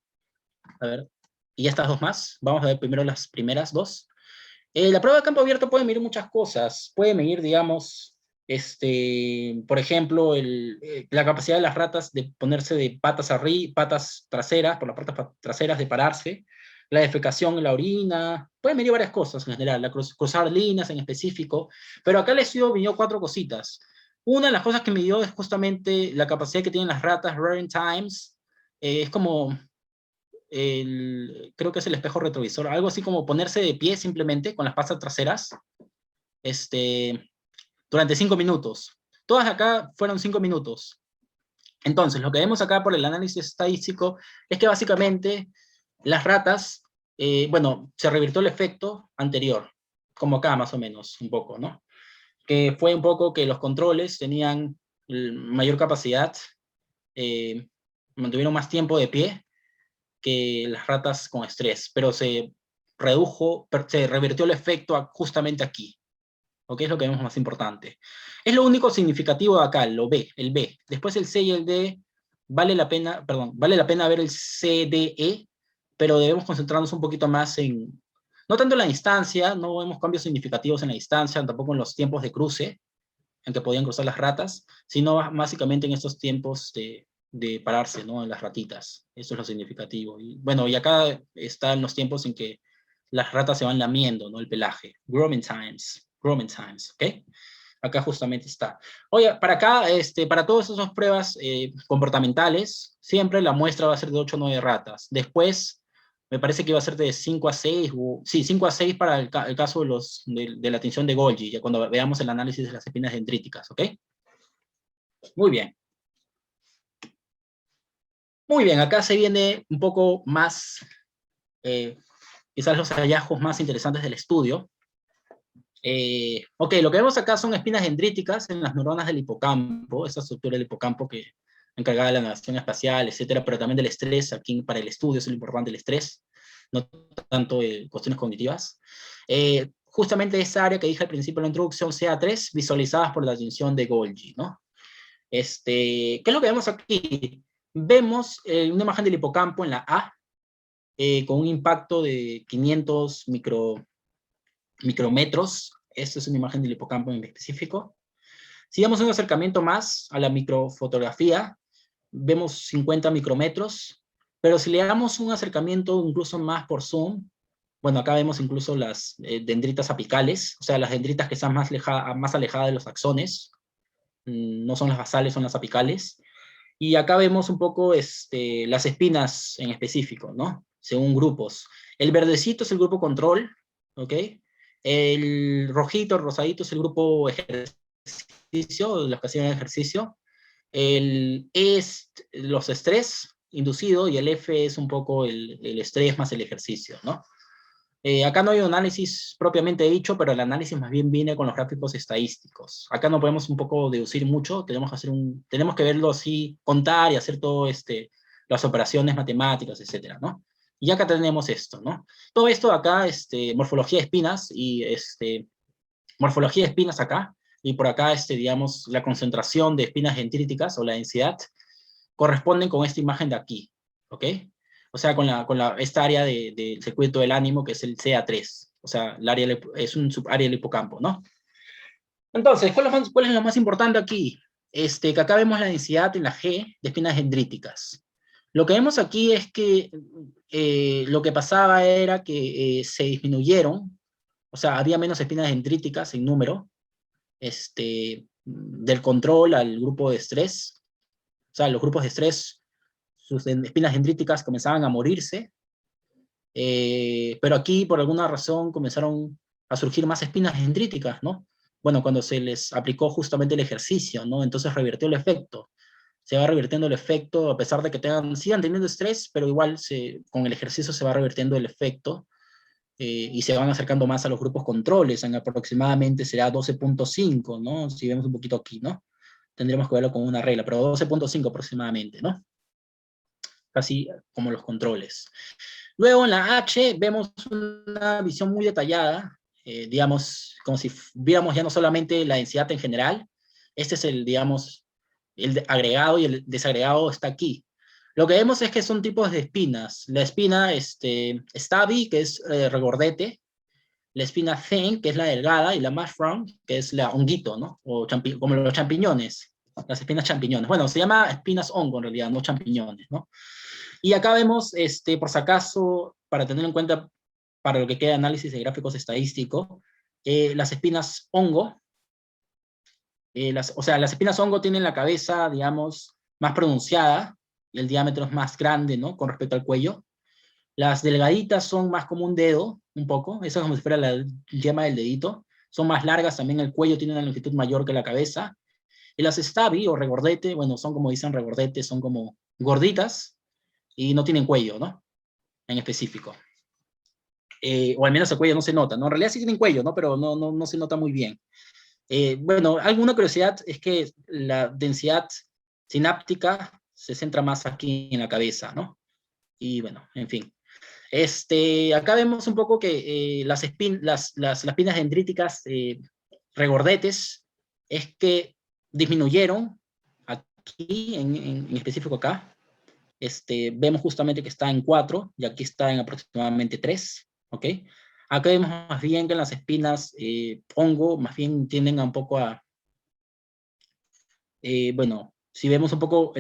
a ver, y estas dos más. Vamos a ver primero las primeras dos. La prueba de campo abierto puede medir muchas cosas. Puede medir, digamos, por ejemplo, la capacidad de las ratas de ponerse de patas arriba, patas traseras, por las patas traseras de pararse, la defecación en la orina, puede medir varias cosas en general, cruzar líneas en específico, pero acá el estudio midió 4 cositas. Una de las cosas que midió es justamente la capacidad que tienen las ratas rearing times. Es como creo que es el espejo retrovisor, algo así como ponerse de pie simplemente con las patas traseras durante 5 minutos. Todas acá fueron 5 minutos. Entonces, lo que vemos acá por el análisis estadístico es que básicamente las ratas, bueno, se revirtió el efecto anterior, como acá más o menos, un poco, ¿no? Que fue un poco que los controles tenían mayor capacidad, mantuvieron más tiempo de pie, que las ratas con estrés, pero se revirtió el efecto justamente aquí. ¿Ok? Es lo que vemos más importante. Es lo único significativo de acá, el B. Después el C y el D, vale la pena ver el C, D, E, pero debemos concentrarnos un poquito más no tanto en la distancia, no vemos cambios significativos en la distancia, tampoco en los tiempos de cruce, en que podían cruzar las ratas, sino básicamente en estos tiempos de pararse, ¿no? En las ratitas. Eso es lo significativo. Y bueno, y acá están los tiempos en que las ratas se van lamiendo, ¿no? El pelaje. Grooming times, ¿ok? Acá justamente está. Oye, para acá, para todas esas pruebas comportamentales, siempre la muestra va a ser de 8 o 9 ratas. Después, me parece que va a ser de 5 a 6, sí, 5 a 6 para el caso de la tinción de Golgi, ya cuando veamos el análisis de las espinas dendríticas, ¿ok? Muy bien. Muy bien, acá se viene un poco más, quizás los hallazgos más interesantes del estudio. Ok, lo que vemos acá son espinas dendríticas en las neuronas del hipocampo, esa estructura del hipocampo que encargada de la navegación espacial, etcétera, pero también del estrés. Aquí para el estudio es lo importante el estrés, no tanto cuestiones cognitivas. Justamente esa área que dije al principio de la introducción, CA3, visualizadas por la tinción de Golgi, ¿no? ¿Qué es lo que vemos aquí? Vemos una imagen del hipocampo en la A, con un impacto de 500 micrómetros. Esta es una imagen del hipocampo en específico. Si damos un acercamiento más a la microfotografía, vemos 50 micrómetros, pero si le damos un acercamiento incluso más por zoom, bueno, acá vemos incluso las dendritas apicales, o sea, las dendritas que están más alejadas de los axones, no son las basales, son las apicales. Y acá vemos un poco las espinas en específico, ¿no? Según grupos. El verdecito es el grupo control, ¿ok? El rojito, el rosadito es el grupo ejercicio, los que hacían ejercicio. El E es los estrés inducido y el F es un poco el estrés más el ejercicio, ¿no? Acá no hay un análisis propiamente dicho, pero el análisis más bien viene con los gráficos estadísticos. Acá no podemos un poco deducir mucho, tenemos que verlo así, contar y hacer todo las operaciones matemáticas, etcétera, ¿no? Y acá tenemos esto, ¿no? Todo esto acá, morfología de espinas y morfología de espinas acá, y por acá, digamos, la concentración de espinas dendríticas o la densidad, corresponden con esta imagen de aquí, ¿ok? O sea, esta área del circuito del ánimo, que es el CA3, o sea, es un subárea del hipocampo, ¿no? Entonces, ¿cuál es lo más importante aquí? Que acá vemos la densidad en la G de espinas dendríticas. Lo que vemos aquí es que lo que pasaba era que se disminuyeron, o sea, había menos espinas dendríticas en número, del control al grupo de estrés. O sea, los grupos de estrés, sus espinas dendríticas comenzaban a morirse, pero aquí por alguna razón comenzaron a surgir más espinas dendríticas, ¿no? Bueno, cuando se les aplicó justamente el ejercicio, ¿no? Entonces revirtió el efecto. Se va revirtiendo el efecto, a pesar de que sigan teniendo estrés, pero igual con el ejercicio se va revirtiendo el efecto, y se van acercando más a los grupos controles, en aproximadamente será 12.5, ¿no? Si vemos un poquito aquí, ¿no? Tendríamos que verlo con una regla, pero 12.5 aproximadamente, ¿no? Casi como los controles. Luego en la H vemos una visión muy detallada, digamos, como si viéramos ya no solamente la densidad en general, este es digamos, el agregado y el desagregado está aquí. Lo que vemos es que son tipos de espinas. La espina stubby, que es regordete, la espina thin, que es la delgada, y la mushroom, que es la honguito, ¿no? O como los champiñones, las espinas champiñones. Bueno, se llama espinas hongo en realidad, no champiñones, ¿no? Y acá vemos, por si acaso, para tener en cuenta para lo que queda análisis de gráficos estadísticos, las espinas hongo, o sea, las espinas hongo tienen la cabeza, digamos, más pronunciada, y el diámetro es más grande, ¿no? Con respecto al cuello. Las delgaditas son más como un dedo, un poco, eso es como si fuera la yema del dedito. Son más largas, también el cuello tiene una longitud mayor que la cabeza. Y las stubby o regordete, bueno, son como dicen regordete, son como gorditas y no tienen cuello, ¿no? En específico. O al menos el cuello no se nota, ¿no? En realidad sí tienen cuello, ¿no? Pero no se nota muy bien. Bueno, alguna curiosidad es que la densidad sináptica se centra más aquí en la cabeza, ¿no? Y bueno, en fin. Acá vemos un poco que las espinas dendríticas regordetes es que disminuyeron aquí, en específico acá. Vemos justamente que está en 4 y aquí está en aproximadamente 3, ¿ok? Acá vemos más bien que las espinas hongo más bien tienden a un poco a, bueno, si vemos un poco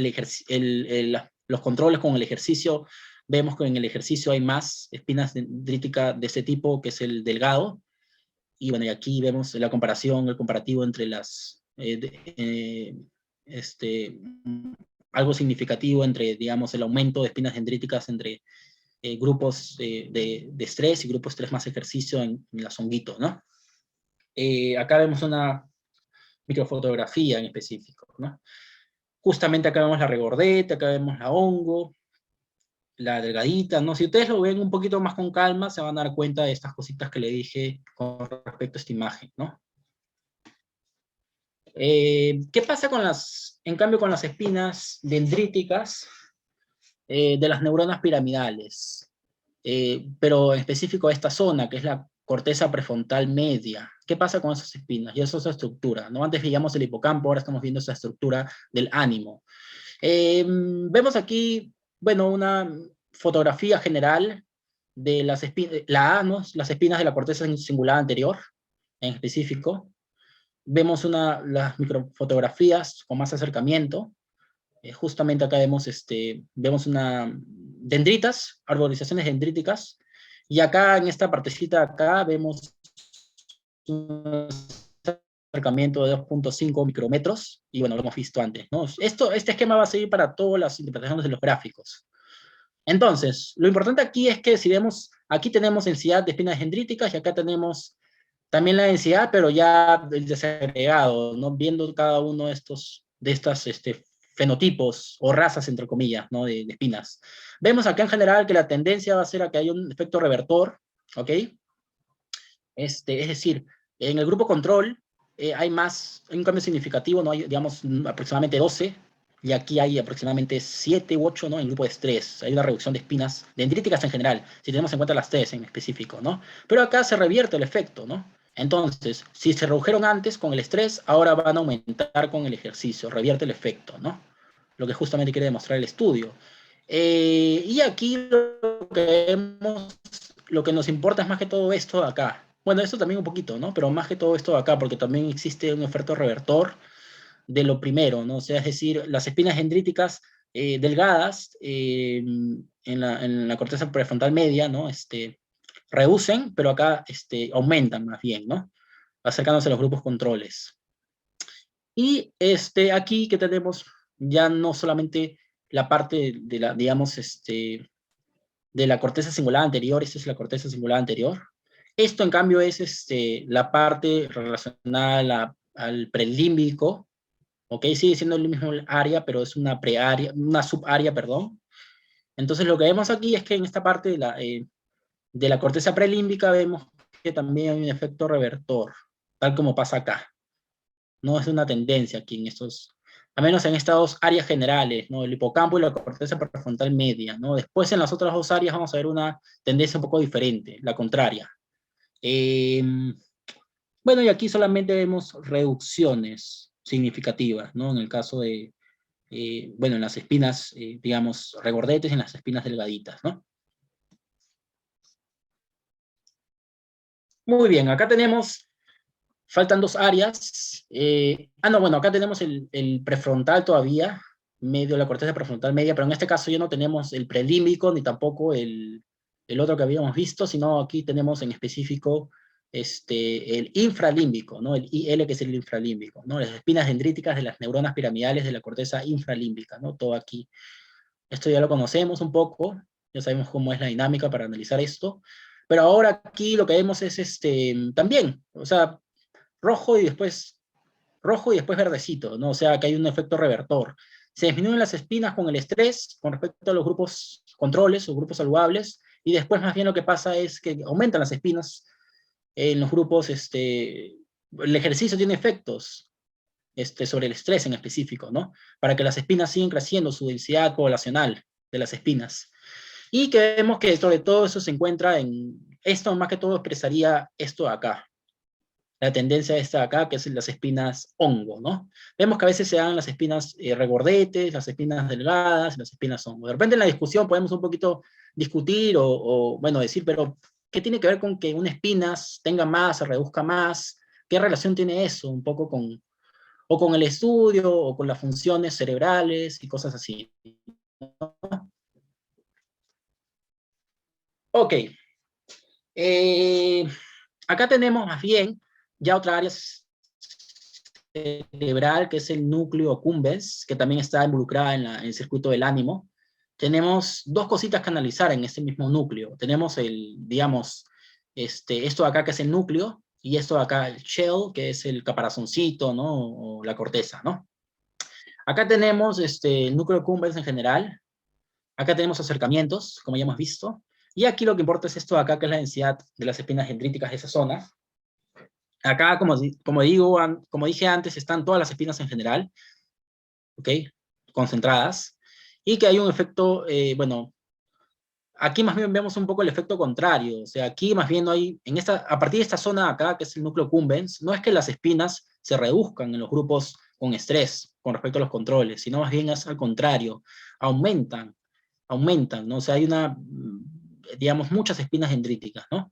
los controles con el ejercicio, vemos que en el ejercicio hay más espinas dendríticas de ese tipo, que es el delgado, y bueno, y aquí vemos la comparación, el comparativo entre algo significativo entre, digamos, el aumento de espinas dendríticas entre grupos de estrés y grupos de estrés más ejercicio en las honguitos, ¿no? Acá vemos una microfotografía en específico, ¿no? Justamente acá vemos la regordeta, acá vemos la hongo, la delgadita, ¿no? Si ustedes lo ven un poquito más con calma, se van a dar cuenta de estas cositas que le dije con respecto a esta imagen, ¿no? ¿Qué pasa en cambio, con las espinas dendríticas de las neuronas piramidales? Pero en específico esta zona, que es la corteza prefrontal media. ¿Qué pasa con esas espinas? Y esa es esa estructura, ¿no? Antes veíamos el hipocampo, ahora estamos viendo esa estructura del ánimo. Vemos aquí, bueno, una fotografía general de las espinas, ¿no? Las espinas de la corteza cingulada anterior, en específico. Vemos las microfotografías con más acercamiento. Justamente acá vemos dendritas, arborizaciones dendríticas, y acá en esta partecita acá vemos un acercamiento de 2.5 micrómetros, y bueno, lo hemos visto antes, ¿no? Este esquema va a seguir para todas las interpretaciones de los gráficos. Entonces, lo importante aquí es que si vemos, aquí tenemos densidad de espinas dendríticas, y acá tenemos también la densidad, pero ya el desagregado, ¿no? Viendo cada uno de estas fenotipos o razas, entre comillas, ¿no? de espinas. Vemos acá en general que la tendencia va a ser a que haya un efecto revertor, ¿ok? Es decir, en el grupo control hay un cambio significativo, ¿no? Hay, digamos, aproximadamente 12, y aquí hay aproximadamente 7 u 8, ¿no? En el grupo de estrés. Hay una reducción de espinas dendríticas en general, si tenemos en cuenta las 3 en específico, ¿no? Pero acá se revierte el efecto, ¿no? Entonces, si se redujeron antes con el estrés, ahora van a aumentar con el ejercicio, revierte el efecto, ¿no? Lo que justamente quiere demostrar el estudio. Y aquí lo que nos importa es más que todo esto de acá. Bueno, esto también un poquito, ¿no? Pero más que todo esto de acá, porque también existe un efecto revertor de lo primero, ¿no? O sea, es decir, las espinas dendríticas delgadas en la corteza prefrontal media, ¿no? Reducen, pero acá aumentan más bien, ¿no? Acercándose a los grupos controles. Y aquí que tenemos ya no solamente la parte de la, digamos, de la corteza cingulada anterior, esta es la corteza cingulada anterior. Esto, en cambio, es la parte relacionada al prelímbico, ¿ok? Sigue siendo el mismo área, pero es una preárea, una subárea, perdón. Entonces, lo que vemos aquí es que en esta parte de la corteza prelímbica vemos que también hay un efecto revertor, tal como pasa acá. No es una tendencia aquí en estos, al menos en estas dos áreas generales, ¿no? El hipocampo y la corteza prefrontal media, ¿no? Después en las otras dos áreas vamos a ver una tendencia un poco diferente, la contraria. Eh, bueno, y aquí solamente vemos reducciones significativas, ¿no? En el caso de, bueno, en las espinas, digamos, regordetes y en las espinas delgaditas, ¿no? Muy bien, acá tenemos, faltan dos áreas. No, bueno, acá tenemos el prefrontal todavía, medio, la corteza prefrontal media, pero en este caso ya no tenemos el prelímbico ni tampoco el otro que habíamos visto, sino aquí tenemos en específico el infralímbico, ¿no? El IL, que es el infralímbico, ¿no? Las espinas dendríticas de las neuronas piramidales de la corteza infralímbica, ¿no? Todo aquí. Esto ya lo conocemos un poco, ya sabemos cómo es la dinámica para analizar esto, pero ahora aquí lo que vemos es también, o sea, rojo y después verdecito, ¿no? O sea, que hay un efecto revertor. Se disminuyen las espinas con el estrés con respecto a los grupos controles o grupos saludables, y después más bien lo que pasa es que aumentan las espinas en los grupos, el ejercicio tiene efectos sobre el estrés en específico, ¿no? Para que las espinas sigan creciendo, su densidad poblacional de las espinas. Y que vemos que sobre todo eso se encuentra en, esto más que todo expresaría esto de acá, la tendencia esta de acá, que es las espinas hongo, ¿no? Vemos que a veces se dan las espinas regordetes, las espinas delgadas, las espinas hongo. De repente en la discusión podemos un poquito discutir bueno, decir, pero ¿qué tiene que ver con que una espina tenga más, se reduzca más? ¿Qué relación tiene eso un poco o con el estudio, o con las funciones cerebrales y cosas así? Ok. Eh, Acá tenemos más bien ya otra área cerebral, que es el núcleo accumbens, que también está involucrada en el circuito del ánimo. Tenemos dos cositas que analizar en este mismo núcleo. Tenemos digamos, esto de acá que es el núcleo, y esto de acá el shell, que es el caparazoncito, ¿no? O la corteza, ¿no? Acá tenemos el núcleo accumbens en general. Acá tenemos acercamientos, como ya hemos visto. Y aquí lo que importa es esto de acá, que es la densidad de las espinas dendríticas de esa zona. Acá, como dije antes, están todas las espinas en general, ¿ok? Concentradas, y que hay un efecto, bueno, aquí más bien vemos un poco el efecto contrario, o sea, aquí más bien no hay, a partir de esta zona de acá, que es el núcleo accumbens, no es que las espinas se reduzcan en los grupos con estrés con respecto a los controles, sino más bien es al contrario, aumentan, ¿no? O sea, hay digamos, muchas espinas dendríticas, ¿no?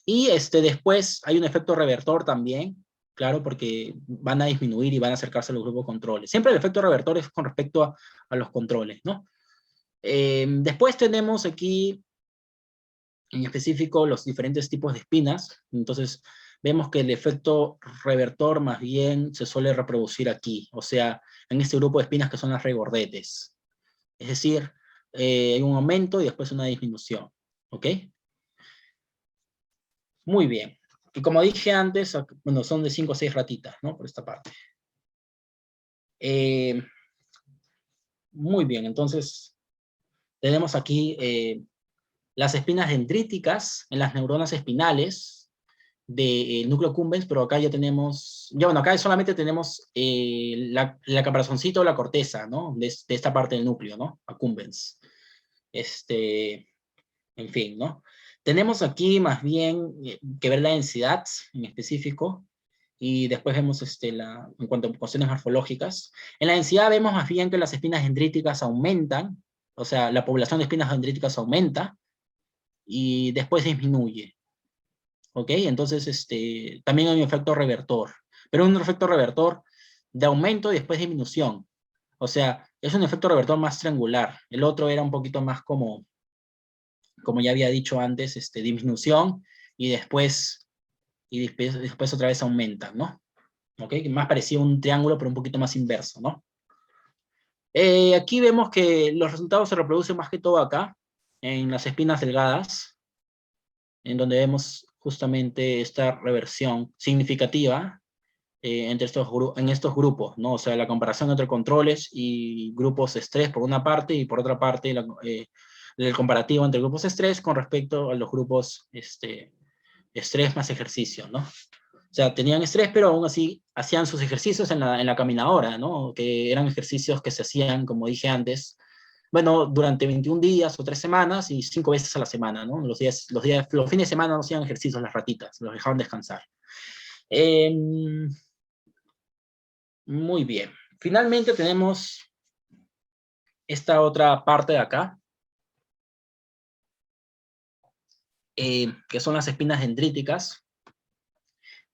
Y después hay un efecto revertor también, claro, porque van a disminuir y van a acercarse a los grupos controles. Siempre el efecto revertor es con respecto a los controles, ¿no? Después tenemos aquí, en específico, los diferentes tipos de espinas. Entonces, vemos que el efecto revertor más bien se suele reproducir aquí, o sea, en este grupo de espinas que son las regordetes. Es decir, hay un aumento y después una disminución, ¿ok? Muy bien. Y como dije antes, bueno, son de 5 a 6 ratitas, ¿no? Por esta parte. Eh, Muy bien, entonces tenemos aquí las espinas dendríticas en las neuronas espinales del núcleo accumbens, pero acá ya tenemos, ya bueno, acá solamente tenemos la caparazoncito o la corteza, ¿no? De esta parte del núcleo, ¿no? Accumbens. En fin, ¿no? Tenemos aquí más bien que ver la densidad en específico, y después vemos en cuanto a cuestiones morfológicas. En la densidad vemos más bien que las espinas dendríticas aumentan, o sea, la población de espinas dendríticas aumenta, y después disminuye, ¿ok? Entonces, también hay un efecto revertor, pero un efecto revertor de aumento y después disminución. O sea, es un efecto revertor más triangular. El otro era un poquito más como ya había dicho antes, disminución, y después otra vez aumenta, ¿no? ¿Ok? Más parecido a un triángulo, pero un poquito más inverso, ¿no? Aquí vemos que los resultados se reproducen más que todo acá, en las espinas delgadas, en donde vemos justamente esta reversión significativa en estos grupos, ¿no? O sea, la comparación entre controles y grupos de estrés por una parte, y por otra parte el comparativo entre grupos de estrés con respecto a los grupos estrés más ejercicio, ¿no? O sea, tenían estrés, pero aún así hacían sus ejercicios en la caminadora, ¿no? Que eran ejercicios que se hacían, como dije antes, bueno, durante 21 días o 3 semanas y 5 veces a la semana, ¿no? Los fines de semana no hacían ejercicios las ratitas, los dejaban descansar. Muy bien. Finalmente tenemos esta otra parte de acá, que son las espinas dendríticas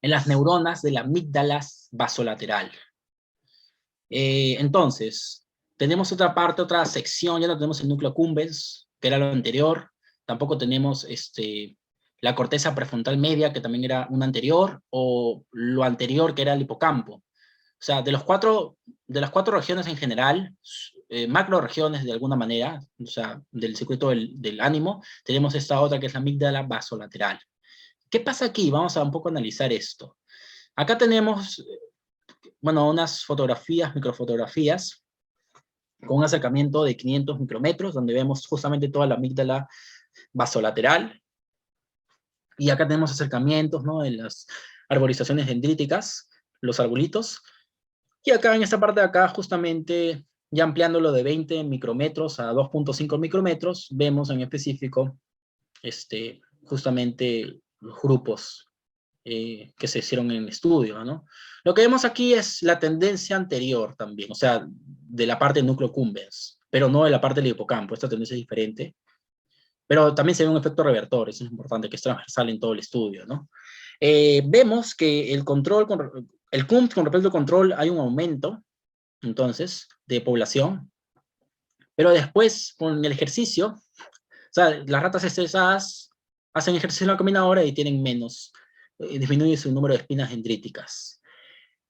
en las neuronas de la amígdala basolateral. Entonces, tenemos otra parte, otra sección, ya no tenemos el núcleo accumbens, que era lo anterior, tampoco tenemos la corteza prefrontal media, que también era una anterior, o lo anterior, que era el hipocampo. O sea, de las cuatro regiones en general, macro regiones de alguna manera, o sea, del circuito del ánimo, tenemos esta otra que es la amígdala basolateral. ¿Qué pasa aquí? Vamos a un poco analizar esto. Acá tenemos, bueno, unas fotografías, microfotografías, con un acercamiento de 500 micrómetros, donde vemos justamente toda la amígdala basolateral. Y acá tenemos acercamientos, ¿no? De las arborizaciones dendríticas, los arbolitos. Y acá en esta parte de acá, justamente, ya ampliándolo de 20 micrómetros a 2.5 micrómetros, vemos en específico justamente los grupos que se hicieron en el estudio, ¿no? Lo que vemos aquí es la tendencia anterior también, o sea, de la parte del núcleo accumbens, pero no de la parte del hipocampo. Esta tendencia es diferente. Pero también se ve un efecto revertor, eso es importante, que es transversal en todo el estudio, ¿no? Vemos que el CUMT con respecto al control hay un aumento, entonces, de población, pero después con el ejercicio, o sea, las ratas estresadas hacen ejercicio en la caminadora y tienen menos, disminuye su número de espinas dendríticas.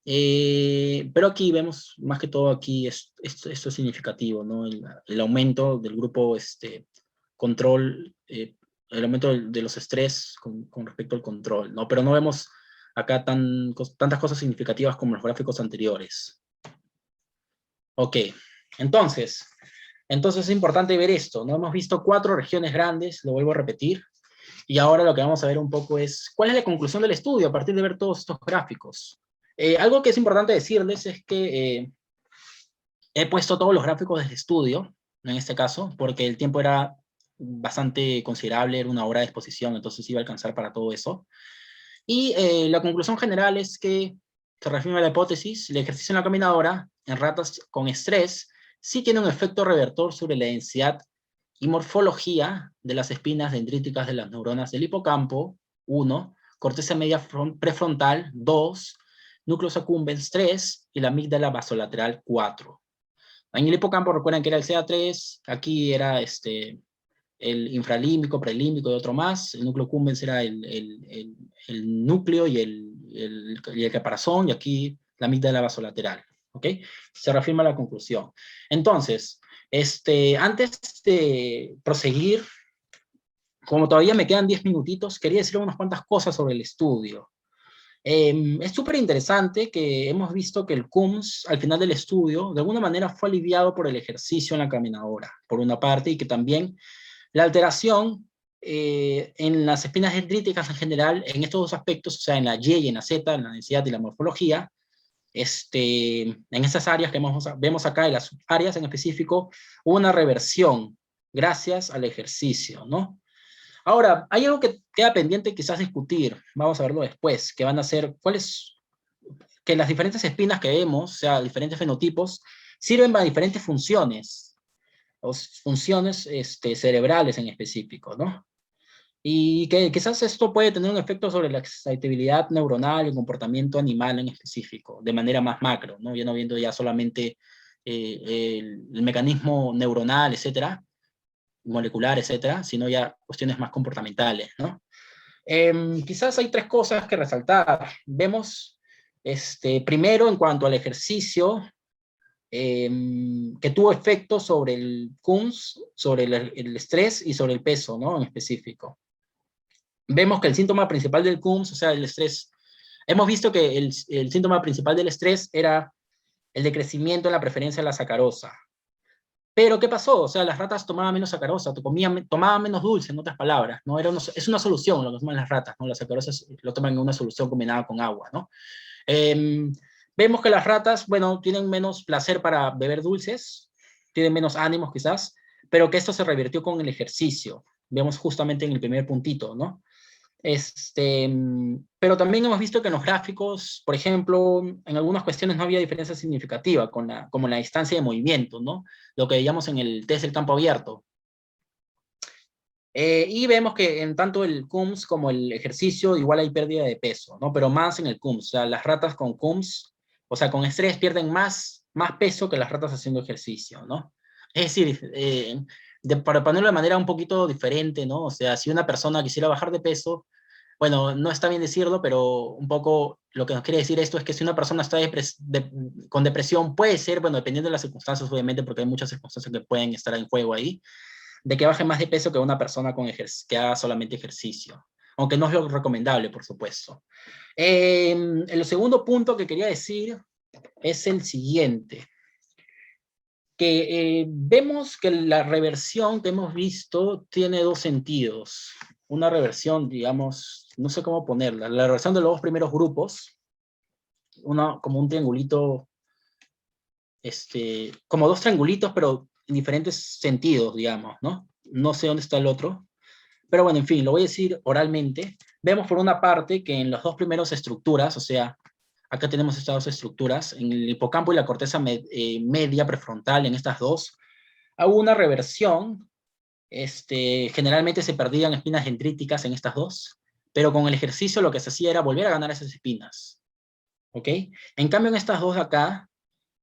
Pero aquí vemos, más que todo aquí, esto es significativo, ¿no? El aumento del grupo control, el aumento de los estrés con respecto al control, ¿no? Pero no vemos acá tantas cosas significativas como los gráficos anteriores. Ok, entonces es importante ver esto, ¿no? Hemos visto 4 regiones grandes, lo vuelvo a repetir, y ahora lo que vamos a ver un poco es cuál es la conclusión del estudio a partir de ver todos estos gráficos. Algo que es importante decirles es que he puesto todos los gráficos del estudio, en este caso, porque el tiempo era bastante considerable, era 1 hora de exposición, entonces iba a alcanzar para todo eso. Y la conclusión general es que se reafirma la hipótesis: el ejercicio en la caminadora en ratas con estrés sí tiene un efecto revertor sobre la densidad y morfología de las espinas dendríticas de las neuronas del hipocampo, 1, corteza media prefrontal, 2, núcleos accumbens, 3, y la amígdala basolateral, 4. En el hipocampo recuerden que era el CA3, aquí era el infralímbico, prelímbico y otro más. El núcleo accumbens era el núcleo y el caparazón, y aquí la amígdala basolateral. ¿Ok? Se reafirma la conclusión. Entonces, antes de proseguir, como todavía me quedan 10 minutitos, quería decir unas cuantas cosas sobre el estudio. Es súper interesante que hemos visto que el CUMS al final del estudio de alguna manera fue aliviado por el ejercicio en la caminadora, por una parte, y que también la alteración en las espinas dendríticas en general, en estos dos aspectos, o sea, en la Y y en la Z, en la densidad y la morfología, en estas áreas que vemos acá, en las áreas en específico, hubo una reversión gracias al ejercicio, ¿no? Ahora, hay algo que queda pendiente quizás discutir, vamos a verlo después, que van a ser, que las diferentes espinas que vemos, o sea, diferentes fenotipos, sirven para diferentes funciones, o funciones cerebrales en específico, ¿no? Y que quizás esto puede tener un efecto sobre la excitabilidad neuronal y el comportamiento animal en específico, de manera más macro, ¿no? Ya no viendo ya solamente el mecanismo neuronal, etcétera, molecular, etcétera, sino ya cuestiones más comportamentales, ¿no? Quizás hay tres cosas que resaltar. Vemos, primero, en cuanto al ejercicio, que tuvo efectos sobre el CUMS, sobre el estrés y sobre el peso, ¿no? En específico. Vemos que el síntoma principal del CUMS, o sea, el estrés, hemos visto que el síntoma principal del estrés era el decrecimiento en la preferencia de la sacarosa. Pero, ¿qué pasó? O sea, las ratas tomaban menos sacarosa, tomaban menos dulce, en otras palabras, ¿no? Es una solución lo que toman las ratas, ¿no? Las sacarosas lo toman en una solución combinada con agua, ¿no? Vemos que las ratas, bueno, tienen menos placer para beber dulces, tienen menos ánimos quizás, pero que esto se revirtió con el ejercicio. Vemos justamente en el primer puntito, ¿no? Pero también hemos visto que en los gráficos, por ejemplo, en algunas cuestiones no había diferencia significativa, como la distancia de movimiento, ¿no? Lo que veíamos en el test del campo abierto. Y vemos que en tanto el CUMS como el ejercicio igual hay pérdida de peso, ¿no? Pero más en el CUMS. O sea, las ratas con CUMS, o sea, con estrés pierden más peso que las ratas haciendo ejercicio, ¿no? Es decir, para ponerlo de manera un poquito diferente, ¿no? O sea, si una persona quisiera bajar de peso, bueno, no está bien decirlo, pero un poco lo que nos quiere decir esto es que si una persona está con depresión, puede ser, bueno, dependiendo de las circunstancias, obviamente, porque hay muchas circunstancias que pueden estar en juego ahí, de que baje más de peso que una persona que haga solamente ejercicio, aunque no es lo recomendable, por supuesto. El segundo punto que quería decir es el siguiente, que vemos que la reversión que hemos visto tiene dos sentidos. Una reversión, digamos, no sé cómo ponerla, la reversión de los dos primeros grupos, como un triangulito, como dos triangulitos, pero en diferentes sentidos, digamos, ¿no? No sé dónde está el otro, pero bueno, en fin, lo voy a decir oralmente. Vemos por una parte que en las dos primeras estructuras, o sea, acá tenemos estas dos estructuras, en el hipocampo y la corteza media prefrontal, en estas dos, hubo una reversión. Generalmente se perdían espinas dendríticas en estas dos, pero con el ejercicio lo que se hacía era volver a ganar esas espinas. ¿Ok? En cambio, en estas dos de acá,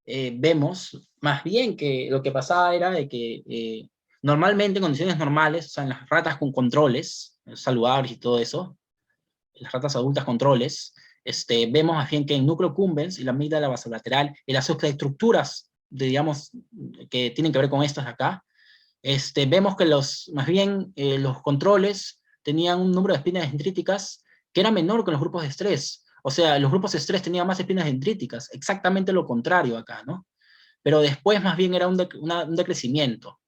vemos más bien que lo que pasaba era de que normalmente en condiciones normales, o sea, en las ratas con controles saludables y todo eso, en las ratas adultas controles, vemos más bien que en núcleo cumbens y la amígdala basolateral y las subestructuras, digamos, que tienen que ver con estas de acá, vemos que más bien los controles tenían un número de espinas dendríticas que era menor que los grupos de estrés. O sea, los grupos de estrés tenían más espinas dendríticas, exactamente lo contrario acá, ¿no? Pero después más bien era un decrecimiento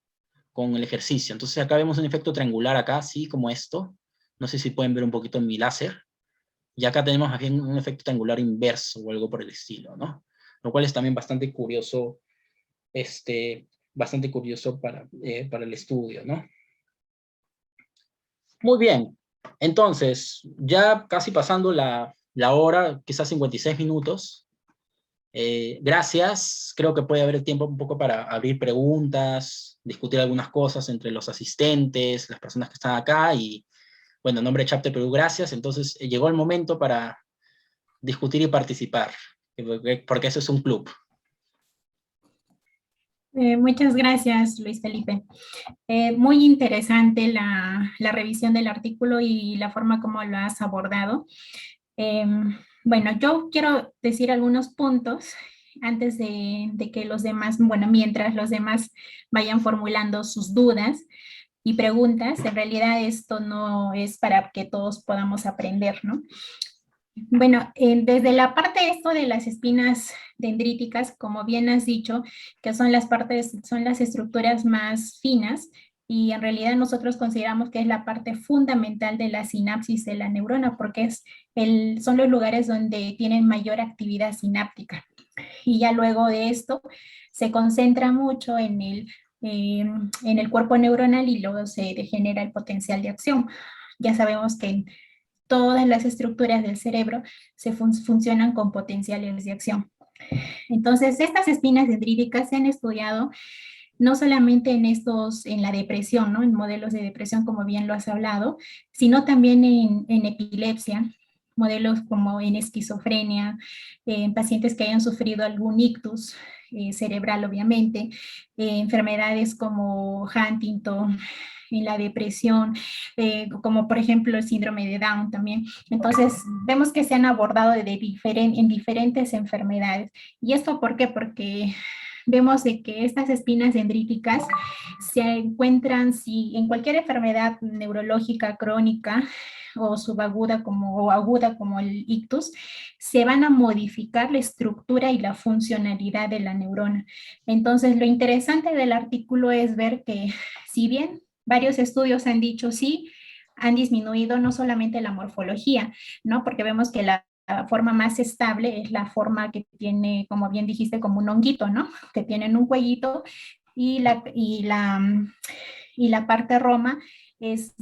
con el ejercicio. Entonces acá vemos un efecto triangular acá, así como esto. No sé si pueden ver un poquito en mi láser. Y acá tenemos más bien un efecto triangular inverso o algo por el estilo, ¿no? Lo cual es también bastante curioso para el estudio, ¿no? Muy bien, entonces, ya casi pasando la hora, quizás 56 minutos. Gracias, creo que puede haber tiempo un poco para abrir preguntas, discutir algunas cosas entre los asistentes, las personas que están acá y, bueno, en nombre de Chapter Perú, gracias. Entonces, llegó el momento para discutir y participar, porque eso es un club. Muchas gracias, Luis Felipe. Muy interesante la revisión del artículo y la forma como lo has abordado. Bueno, yo quiero decir algunos puntos antes de que los demás, bueno, mientras los demás vayan formulando sus dudas y preguntas. En realidad esto no es para que todos podamos aprender, ¿no? Bueno, desde la parte esto de las espinas dendríticas, como bien has dicho, que son las estructuras más finas y en realidad nosotros consideramos que es la parte fundamental de la sinapsis de la neurona, porque son los lugares donde tienen mayor actividad sináptica. Y ya luego de esto se concentra mucho en el cuerpo neuronal y luego se degenera el potencial de acción. Ya sabemos que todas las estructuras del cerebro funcionan con potenciales de acción. Entonces, estas espinas dendríticas se han estudiado no solamente en la depresión, ¿no? En modelos de depresión, como bien lo has hablado, sino también en epilepsia, modelos como en esquizofrenia, en pacientes que hayan sufrido algún ictus cerebral, obviamente, enfermedades como Huntington, en la depresión, como por ejemplo el síndrome de Down también. Entonces, vemos que se han abordado en diferentes enfermedades. ¿Y esto por qué? Porque vemos de que estas espinas dendríticas se encuentran si en cualquier enfermedad neurológica crónica o subaguda o aguda como el ictus, se van a modificar la estructura y la funcionalidad de la neurona. Entonces, lo interesante del artículo es ver que si bien varios estudios han dicho sí, han disminuido no solamente la morfología, ¿no? Porque vemos que la forma más estable es la forma que tiene, como bien dijiste, como un honguito, ¿no? Que tienen un cuellito y la parte roma es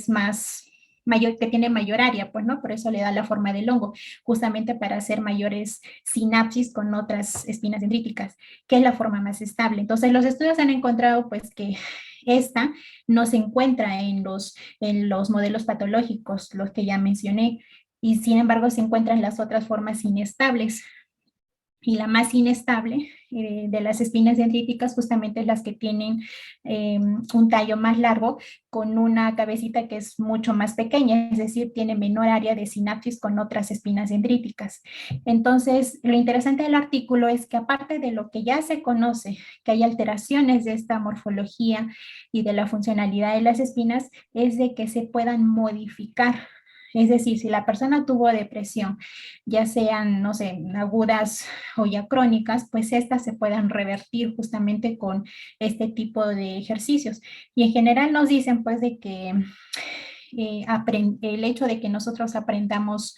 más mayor, que tiene mayor área, pues, ¿no? Por eso le da la forma del hongo, justamente para hacer mayores sinapsis con otras espinas dendríticas, que es la forma más estable. Entonces, los estudios han encontrado, pues, que esta no se encuentra en los modelos patológicos, los que ya mencioné, y sin embargo se encuentran las otras formas inestables. Y la más inestable de las espinas dendríticas justamente es las que tienen un tallo más largo con una cabecita que es mucho más pequeña, es decir, tiene menor área de sinapsis con otras espinas dendríticas. Entonces, lo interesante del artículo es que aparte de lo que ya se conoce, que hay alteraciones de esta morfología y de la funcionalidad de las espinas, es de que se puedan modificar. Es decir, si la persona tuvo depresión, ya sean, no sé, agudas o ya crónicas, pues estas se puedan revertir justamente con este tipo de ejercicios. Y en general nos dicen pues de que el hecho de que nosotros aprendamos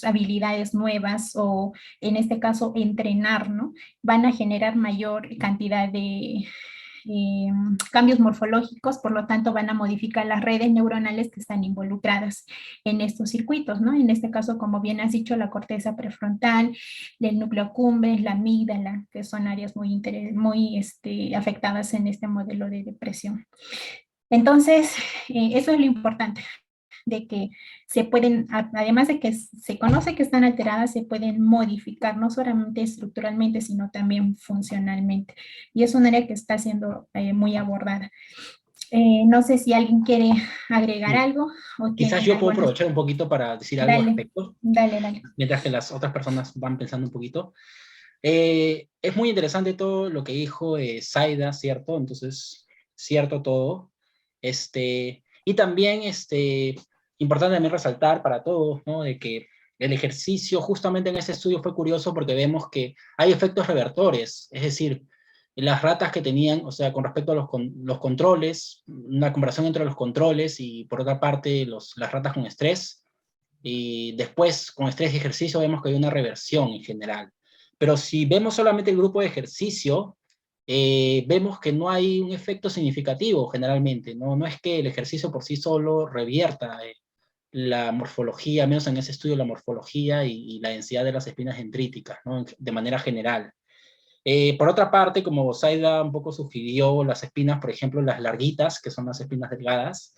habilidades nuevas o en este caso entrenar, ¿no? Van a generar mayor cantidad de cambios morfológicos, por lo tanto van a modificar las redes neuronales que están involucradas en estos circuitos, ¿no? En este caso, como bien has dicho, la corteza prefrontal, el núcleo accumbens, la amígdala, que son áreas muy afectadas en este modelo de depresión. Entonces, eso es lo importante, de que se pueden, además de que se conoce que están alteradas, se pueden modificar, no solamente estructuralmente, sino también funcionalmente. Y es un área que está siendo muy abordada. No sé si alguien quiere agregar algo o Quizás tienen yo puedo algunas. aprovechar un poquito para decir algo al Dale, respecto, dale, dale. mientras que las otras personas van pensando un poquito. Es muy interesante todo lo que dijo Zaida, ¿cierto? Entonces, cierto todo. Y también, importante también resaltar para todos, ¿no? De que el ejercicio, justamente en ese estudio fue curioso porque vemos que hay efectos revertores, es decir, las ratas que tenían, o sea, con respecto a los controles, una comparación entre los controles y por otra parte las ratas con estrés, y después con estrés y ejercicio vemos que hay una reversión en general. Pero si vemos solamente el grupo de ejercicio, vemos que no hay un efecto significativo generalmente, ¿no? No es que el ejercicio por sí solo revierta la morfología, al menos en ese estudio, la morfología y la densidad de las espinas dendríticas, ¿no? De manera general. Por otra parte, como Zaida un poco sugirió, las espinas, por ejemplo, las larguitas, que son las espinas delgadas,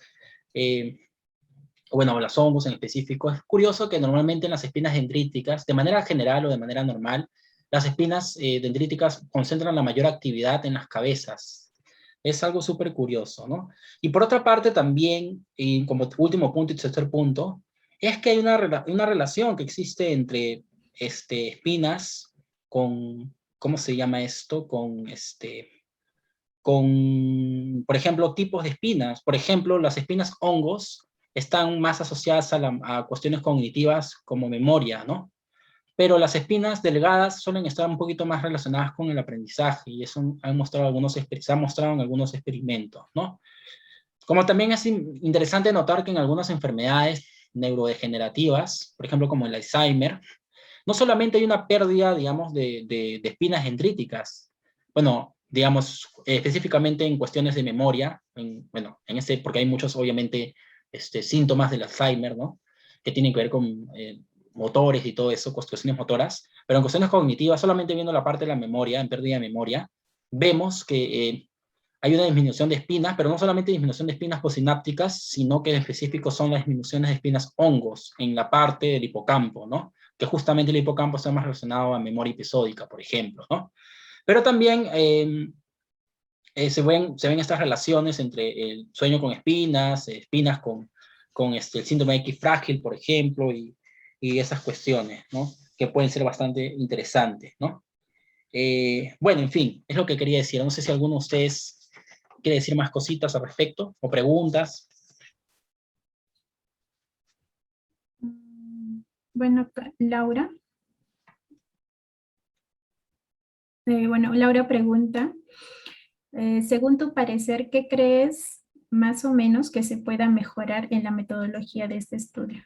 o bueno, los hongos en específico, es curioso que normalmente en las espinas dendríticas, de manera general o de manera normal, las espinas dendríticas concentran la mayor actividad en las cabezas. Es algo súper curioso, ¿no? Y por otra parte también, y como último punto y tercer punto, es que hay una relación que existe entre espinas con, ¿cómo se llama esto? Por ejemplo, tipos de espinas. Por ejemplo, las espinas hongos están más asociadas a cuestiones cognitivas como memoria, ¿no? pero las espinas delgadas suelen estar un poquito más relacionadas con el aprendizaje, y eso se ha mostrado en algunos experimentos, ¿no? Como también es interesante notar que en algunas enfermedades neurodegenerativas, por ejemplo como el Alzheimer, no solamente hay una pérdida, digamos, de espinas dendríticas, bueno, digamos, específicamente en cuestiones de memoria, porque hay muchos, obviamente, síntomas del Alzheimer, ¿no? Que tienen que ver con motores y todo eso, cuestiones motoras, pero en cuestiones cognitivas, solamente viendo la parte de la memoria, en pérdida de memoria, vemos que hay una disminución de espinas, pero no solamente disminución de espinas posinápticas, sino que en específico son las disminuciones de espinas hongos en la parte del hipocampo, ¿no? Que justamente el hipocampo está más relacionado a memoria episódica, por ejemplo, ¿no? Pero también se ven estas relaciones entre el sueño con espinas, espinas con el síndrome de X frágil, por ejemplo, y esas cuestiones, ¿no? Que pueden ser bastante interesantes, ¿no? Bueno, en fin, es lo que quería decir. No sé si alguno de ustedes quiere decir más cositas al respecto o preguntas. Bueno, Laura. Bueno, Laura pregunta, según tu parecer, ¿qué crees más o menos que se pueda mejorar en la metodología de este estudio?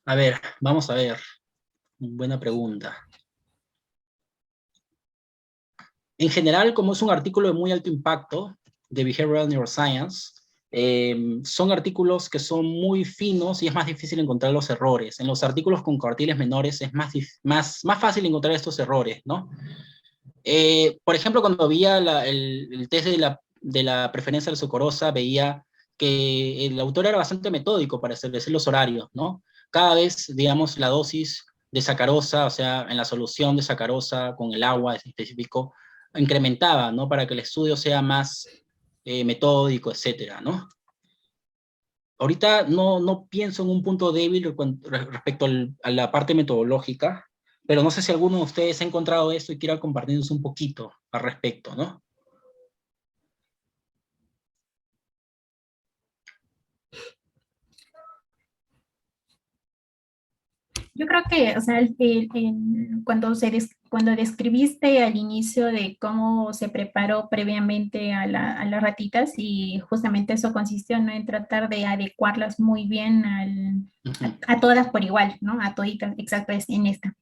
A ver, vamos a ver. Buena pregunta. En general, como es un artículo de muy alto impacto de Behavioral Neuroscience, son artículos que son muy finos y es más difícil encontrar los errores. En los artículos con cuartiles menores es más fácil encontrar estos errores, ¿no? Por ejemplo, cuando veía el test de la preferencia de sucrosa, veía que el autor era bastante metódico para establecer los horarios, ¿no? Cada vez, digamos, la dosis de sacarosa, o sea, en la solución de sacarosa con el agua en específico, incrementaba, ¿no? Para que el estudio sea más metódico, etcétera, ¿no? Ahorita no pienso en un punto débil respecto a la parte metodológica, pero no sé si alguno de ustedes ha encontrado esto y quiera compartirnos un poquito al respecto, ¿no? Yo creo que, o sea, cuando describiste al inicio de cómo se preparó previamente a las ratitas, y justamente eso consistió, ¿no?, en tratar de adecuarlas muy bien a todas por igual, ¿no? A toditas, exacto, es en esta.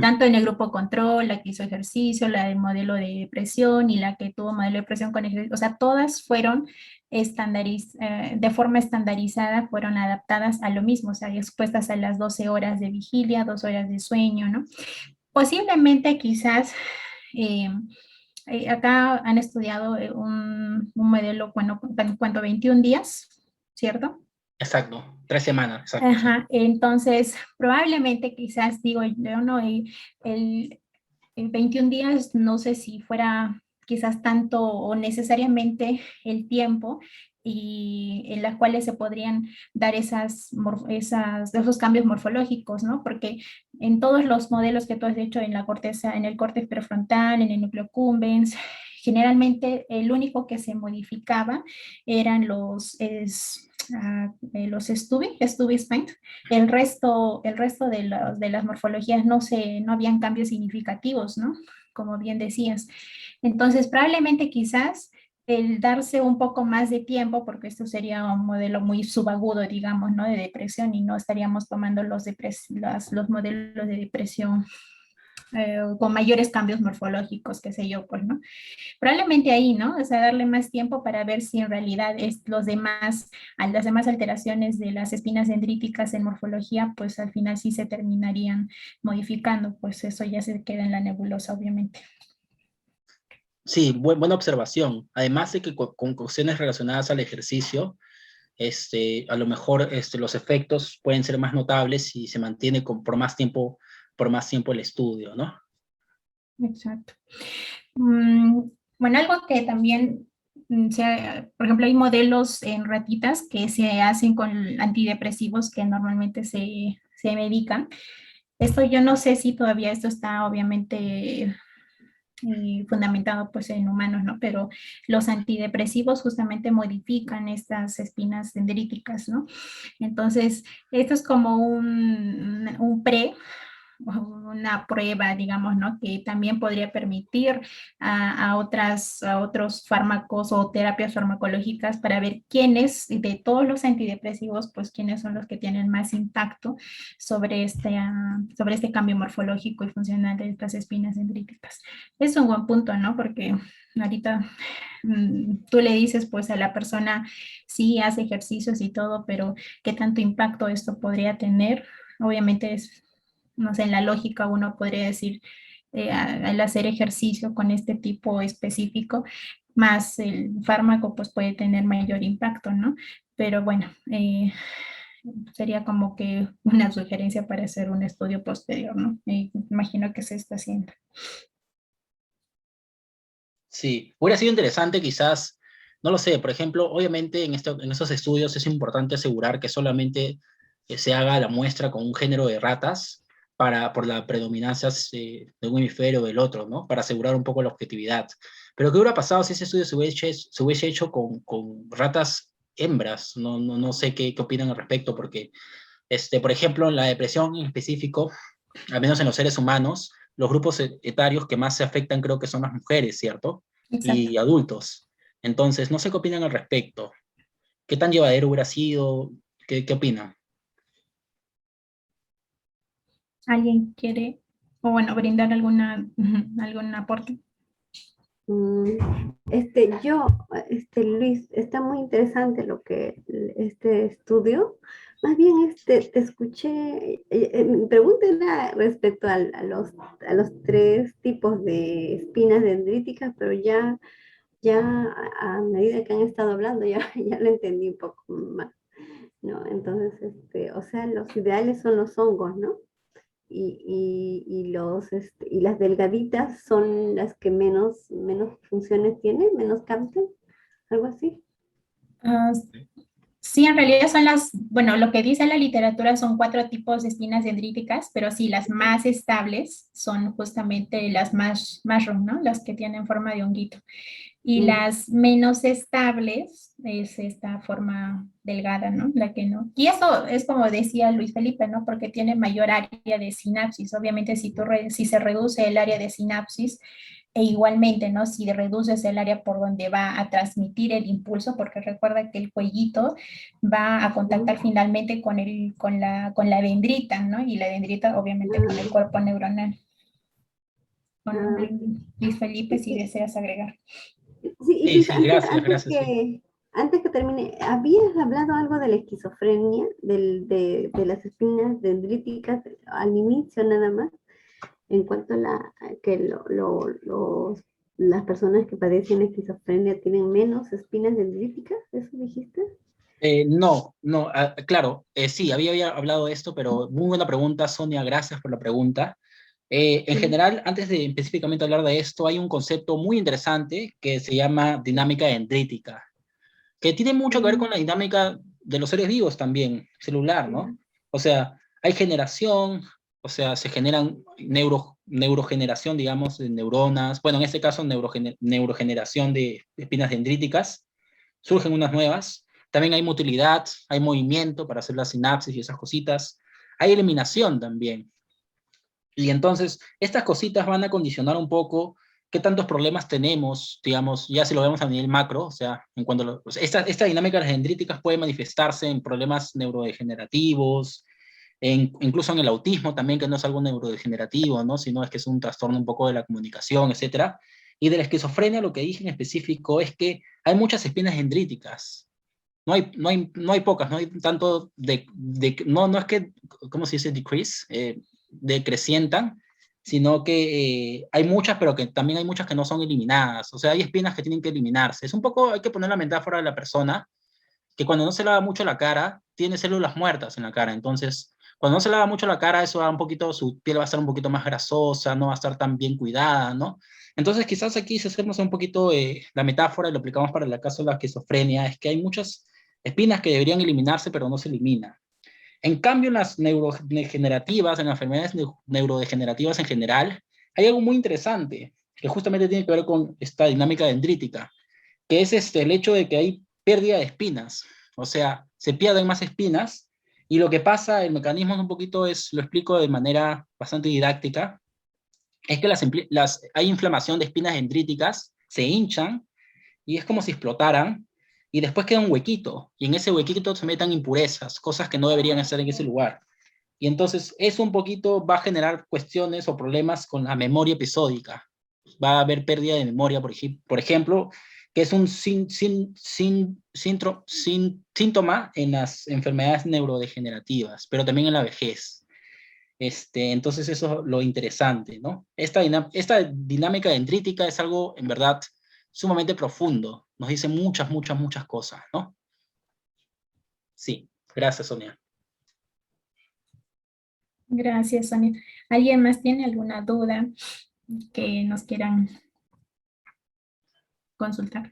Tanto en el grupo control, la que hizo ejercicio, la del modelo de presión y la que tuvo modelo de presión con ejercicio, o sea, todas fueron de forma estandarizada, fueron adaptadas a lo mismo, o sea, expuestas a las 12 horas de vigilia, 2 horas de sueño, ¿no? Posiblemente quizás eh, acá han estudiado un modelo, bueno, en cuanto a 21 días, ¿cierto? Exacto, 3 semanas, exacto, sí. Ajá, entonces probablemente quizás digo yo, no, el, en 21 días no sé si fuera quizás tanto o necesariamente el tiempo y en las cuales se podrían dar esos cambios morfológicos, ¿no? Porque en todos los modelos que tú has hecho en la corteza, en el córtex prefrontal, en el núcleo accumbens, generalmente el único que se modificaba eran los stubby spines. El resto de las morfologías no habían cambios significativos, ¿no? Como bien decías. Entonces, probablemente quizás el darse un poco más de tiempo, porque esto sería un modelo muy subagudo, digamos, ¿no? De depresión, y no estaríamos tomando los modelos de depresión con mayores cambios morfológicos, qué sé yo, pues, ¿no? Probablemente ahí, ¿no? O sea, darle más tiempo para ver si en realidad las demás alteraciones de las espinas dendríticas en morfología, pues al final sí se terminarían modificando, pues eso ya se queda en la nebulosa, obviamente. Sí, buena observación. Además de que con cuestiones relacionadas al ejercicio, a lo mejor los efectos pueden ser más notables si se mantiene por más tiempo el estudio, ¿no? Exacto. Bueno, algo que también, por ejemplo, hay modelos en ratitas que se hacen con antidepresivos que normalmente se medican. Esto yo no sé si todavía esto está obviamente fundamentado pues en humanos, ¿no? Pero los antidepresivos justamente modifican estas espinas dendríticas, ¿no? Entonces, esto es como un pre, una prueba, digamos, ¿no? Que también podría permitir a otros fármacos o terapias farmacológicas para ver quiénes, de todos los antidepresivos, pues quiénes son los que tienen más impacto sobre este cambio morfológico y funcional de estas espinas dendríticas. Es un buen punto, ¿no? Porque ahorita tú le dices pues a la persona, sí, hace ejercicios y todo, pero ¿qué tanto impacto esto podría tener? Obviamente es, no sé, en la lógica uno podría decir, al hacer ejercicio con este tipo específico, más el fármaco pues puede tener mayor impacto, ¿no? Pero bueno, sería como que una sugerencia para hacer un estudio posterior, ¿no? Imagino que se está haciendo. Sí, hubiera sido interesante quizás, no lo sé, por ejemplo, obviamente en estos estudios es importante asegurar que solamente se haga la muestra con un género de ratas por la predominancia de un hemisferio o del otro, ¿no? Para asegurar un poco la objetividad. Pero ¿qué hubiera pasado si ese estudio se hubiese hecho con ratas hembras? No sé qué opinan al respecto, porque, por ejemplo, la depresión en específico, al menos en los seres humanos, los grupos etarios que más se afectan creo que son las mujeres, ¿cierto? Exacto. Y adultos. Entonces, no sé qué opinan al respecto. ¿Qué tan llevadero hubiera sido? ¿Qué opinan? ¿Alguien quiere, o bueno, brindar algún aporte? Luis, está muy interesante lo que este estudio. Más bien, te escuché, mi pregunta era respecto a los tres tipos de espinas dendríticas, pero ya a medida que han estado hablando, ya, ya lo entendí un poco más, ¿no? Entonces, o sea, los ideales son los hongos, ¿no? Y las delgaditas son las que menos funciones tienen, menos captan, algo así. Ah, sí, en realidad son bueno, lo que dice la literatura son 4 tipos de espinas dendríticas, pero sí, las más estables son justamente las más mushroom, ¿no? Las que tienen forma de honguito. Y Mm. las menos estables es esta forma delgada, ¿no? La que no. Y eso es como decía Luis Felipe, ¿no? Porque tiene mayor área de sinapsis. Obviamente, si se reduce el área de sinapsis, e igualmente, ¿no? Si reduces el área por donde va a transmitir el impulso, porque recuerda que el cuellito va a contactar finalmente con la dendrita, ¿no? Y la dendrita, obviamente, con el Ah, cuerpo neuronal. Bueno, ah, Luis Felipe, si y, deseas agregar. sí, y Sí, Luis, sí, gracias, gracias, sí. antes que termine, ¿habías hablado algo de la esquizofrenia, de las espinas dendríticas al inicio nada más? En cuanto a que las personas que padecen esquizofrenia tienen menos espinas dendríticas, ¿eso dijiste? No, claro, sí, había hablado de esto, pero muy buena pregunta, Sonia, gracias por la pregunta. En Mm. general, antes de específicamente hablar de esto, hay un concepto muy interesante que se llama dinámica dendrítica, que tiene mucho que ver con la Mm. dinámica de los seres vivos también, celular, ¿no? O sea, hay generación, o sea, se generan neurogeneración, digamos, de neuronas, bueno, en este caso neurogeneración de espinas dendríticas, surgen unas nuevas, también hay motilidad, hay movimiento para hacer la sinapsis y esas cositas, hay eliminación también, y entonces, estas cositas van a condicionar un poco qué tantos problemas tenemos, digamos, ya si lo vemos a nivel macro, o sea, o sea, esta dinámica de las dendríticas puede manifestarse en problemas neurodegenerativos, incluso en el autismo también, que no es algo neurodegenerativo, ¿no? Sino es que es un trastorno un poco de la comunicación, etcétera. Y de la esquizofrenia lo que dije en específico es que hay muchas espinas dendríticas. No hay pocas, no hay tanto no es que, ¿cómo se dice? Decrease, decrecientan, sino que hay muchas, pero que también hay muchas que no son eliminadas. O sea, hay espinas que tienen que eliminarse. Es un poco, hay que poner la metáfora de la persona, que cuando no se lava mucho la cara, tiene células muertas en la cara. Entonces, cuando no se lava mucho la cara, eso va un poquito, su piel va a estar un poquito más grasosa, no va a estar tan bien cuidada, ¿no? Entonces, quizás aquí, si hacemos un poquito la metáfora y lo aplicamos para el caso de la esquizofrenia, es que hay muchas espinas que deberían eliminarse, pero no se eliminan. En cambio, en las neurodegenerativas, en las enfermedades neurodegenerativas en general, hay algo muy interesante. que justamente tiene que ver con esta dinámica dendrítica, que es el hecho de que hay pérdida de espinas, o sea, se pierden más espinas, y lo que pasa, el mecanismo es un poquito, lo explico de manera bastante didáctica, es que hay inflamación de espinas dendríticas, se hinchan, y es como si explotaran, y después queda un huequito, y en ese huequito se metan impurezas, cosas que no deberían estar en ese lugar. Y entonces eso un poquito va a generar cuestiones o problemas con la memoria episódica. Va a haber pérdida de memoria, por ejemplo, que es un síntoma en las enfermedades neurodegenerativas, pero también en la vejez. Entonces eso es lo interesante, ¿no? Esta dinámica dendrítica es algo, en verdad, sumamente profundo. Nos dice muchas, muchas, muchas cosas, ¿no? Sí, gracias, Sonia. Gracias, Sonia. ¿Alguien más tiene alguna duda que nos quieran consultar?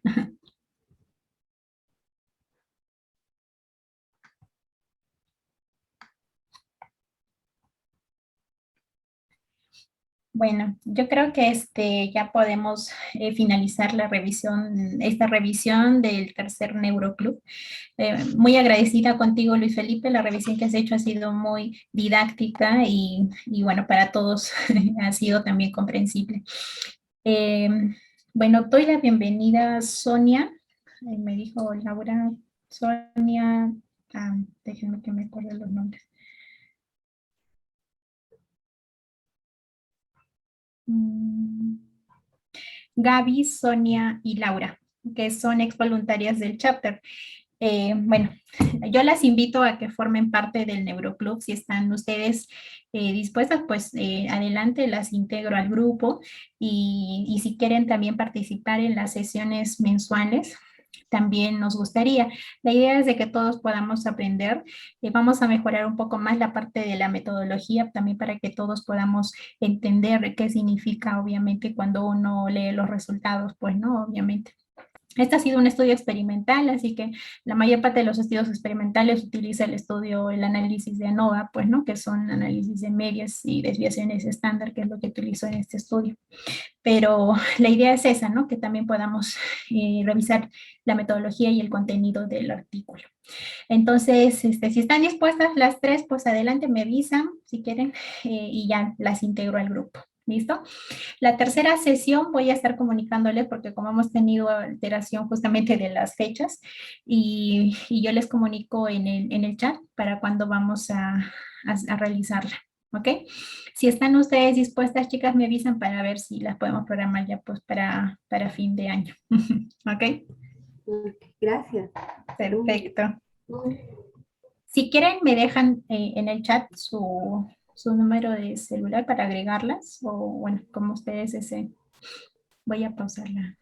Bueno, yo creo que ya podemos finalizar la revisión, esta revisión del tercer Neuroclub. Muy agradecida contigo, Luis Felipe. La revisión que has hecho ha sido muy didáctica y bueno, para todos ha sido también comprensible. Eh, bueno, doy la bienvenida a Sonia. Me dijo Laura, Sonia, déjenme que me acuerde los nombres. Gaby, Sonia y Laura, que son exvoluntarias del chapter. Bueno, yo las invito a que formen parte del Neuroclub. Si están ustedes dispuestas, pues adelante, las integro al grupo y si quieren también participar en las sesiones mensuales, también nos gustaría. La idea es de que todos podamos aprender. Vamos a mejorar un poco más la parte de la metodología también para que todos podamos entender qué significa, obviamente, cuando uno lee los resultados, pues, ¿no? Obviamente. Este ha sido un estudio experimental, así que la mayor parte de los estudios experimentales utiliza el análisis de ANOVA, pues, ¿no? Que son análisis de medias y desviaciones estándar, que es lo que utilizó en este estudio. Pero la idea es esa, ¿no? Que también podamos revisar la metodología y el contenido del artículo. Entonces, si están dispuestas las tres, pues adelante, me avisan si quieren y ya las integro al grupo. ¿Listo? La tercera sesión voy a estar comunicándoles porque como hemos tenido alteración justamente de las fechas y yo les comunico en el chat para cuando vamos a realizarla. ¿Ok? Si están ustedes dispuestas, chicas, me avisan para ver si las podemos programar ya pues para fin de año. ¿Ok? Gracias. Perfecto. Si quieren, me dejan en el chat su número de celular para agregarlas o bueno, como ustedes deseen. Voy a pausarla.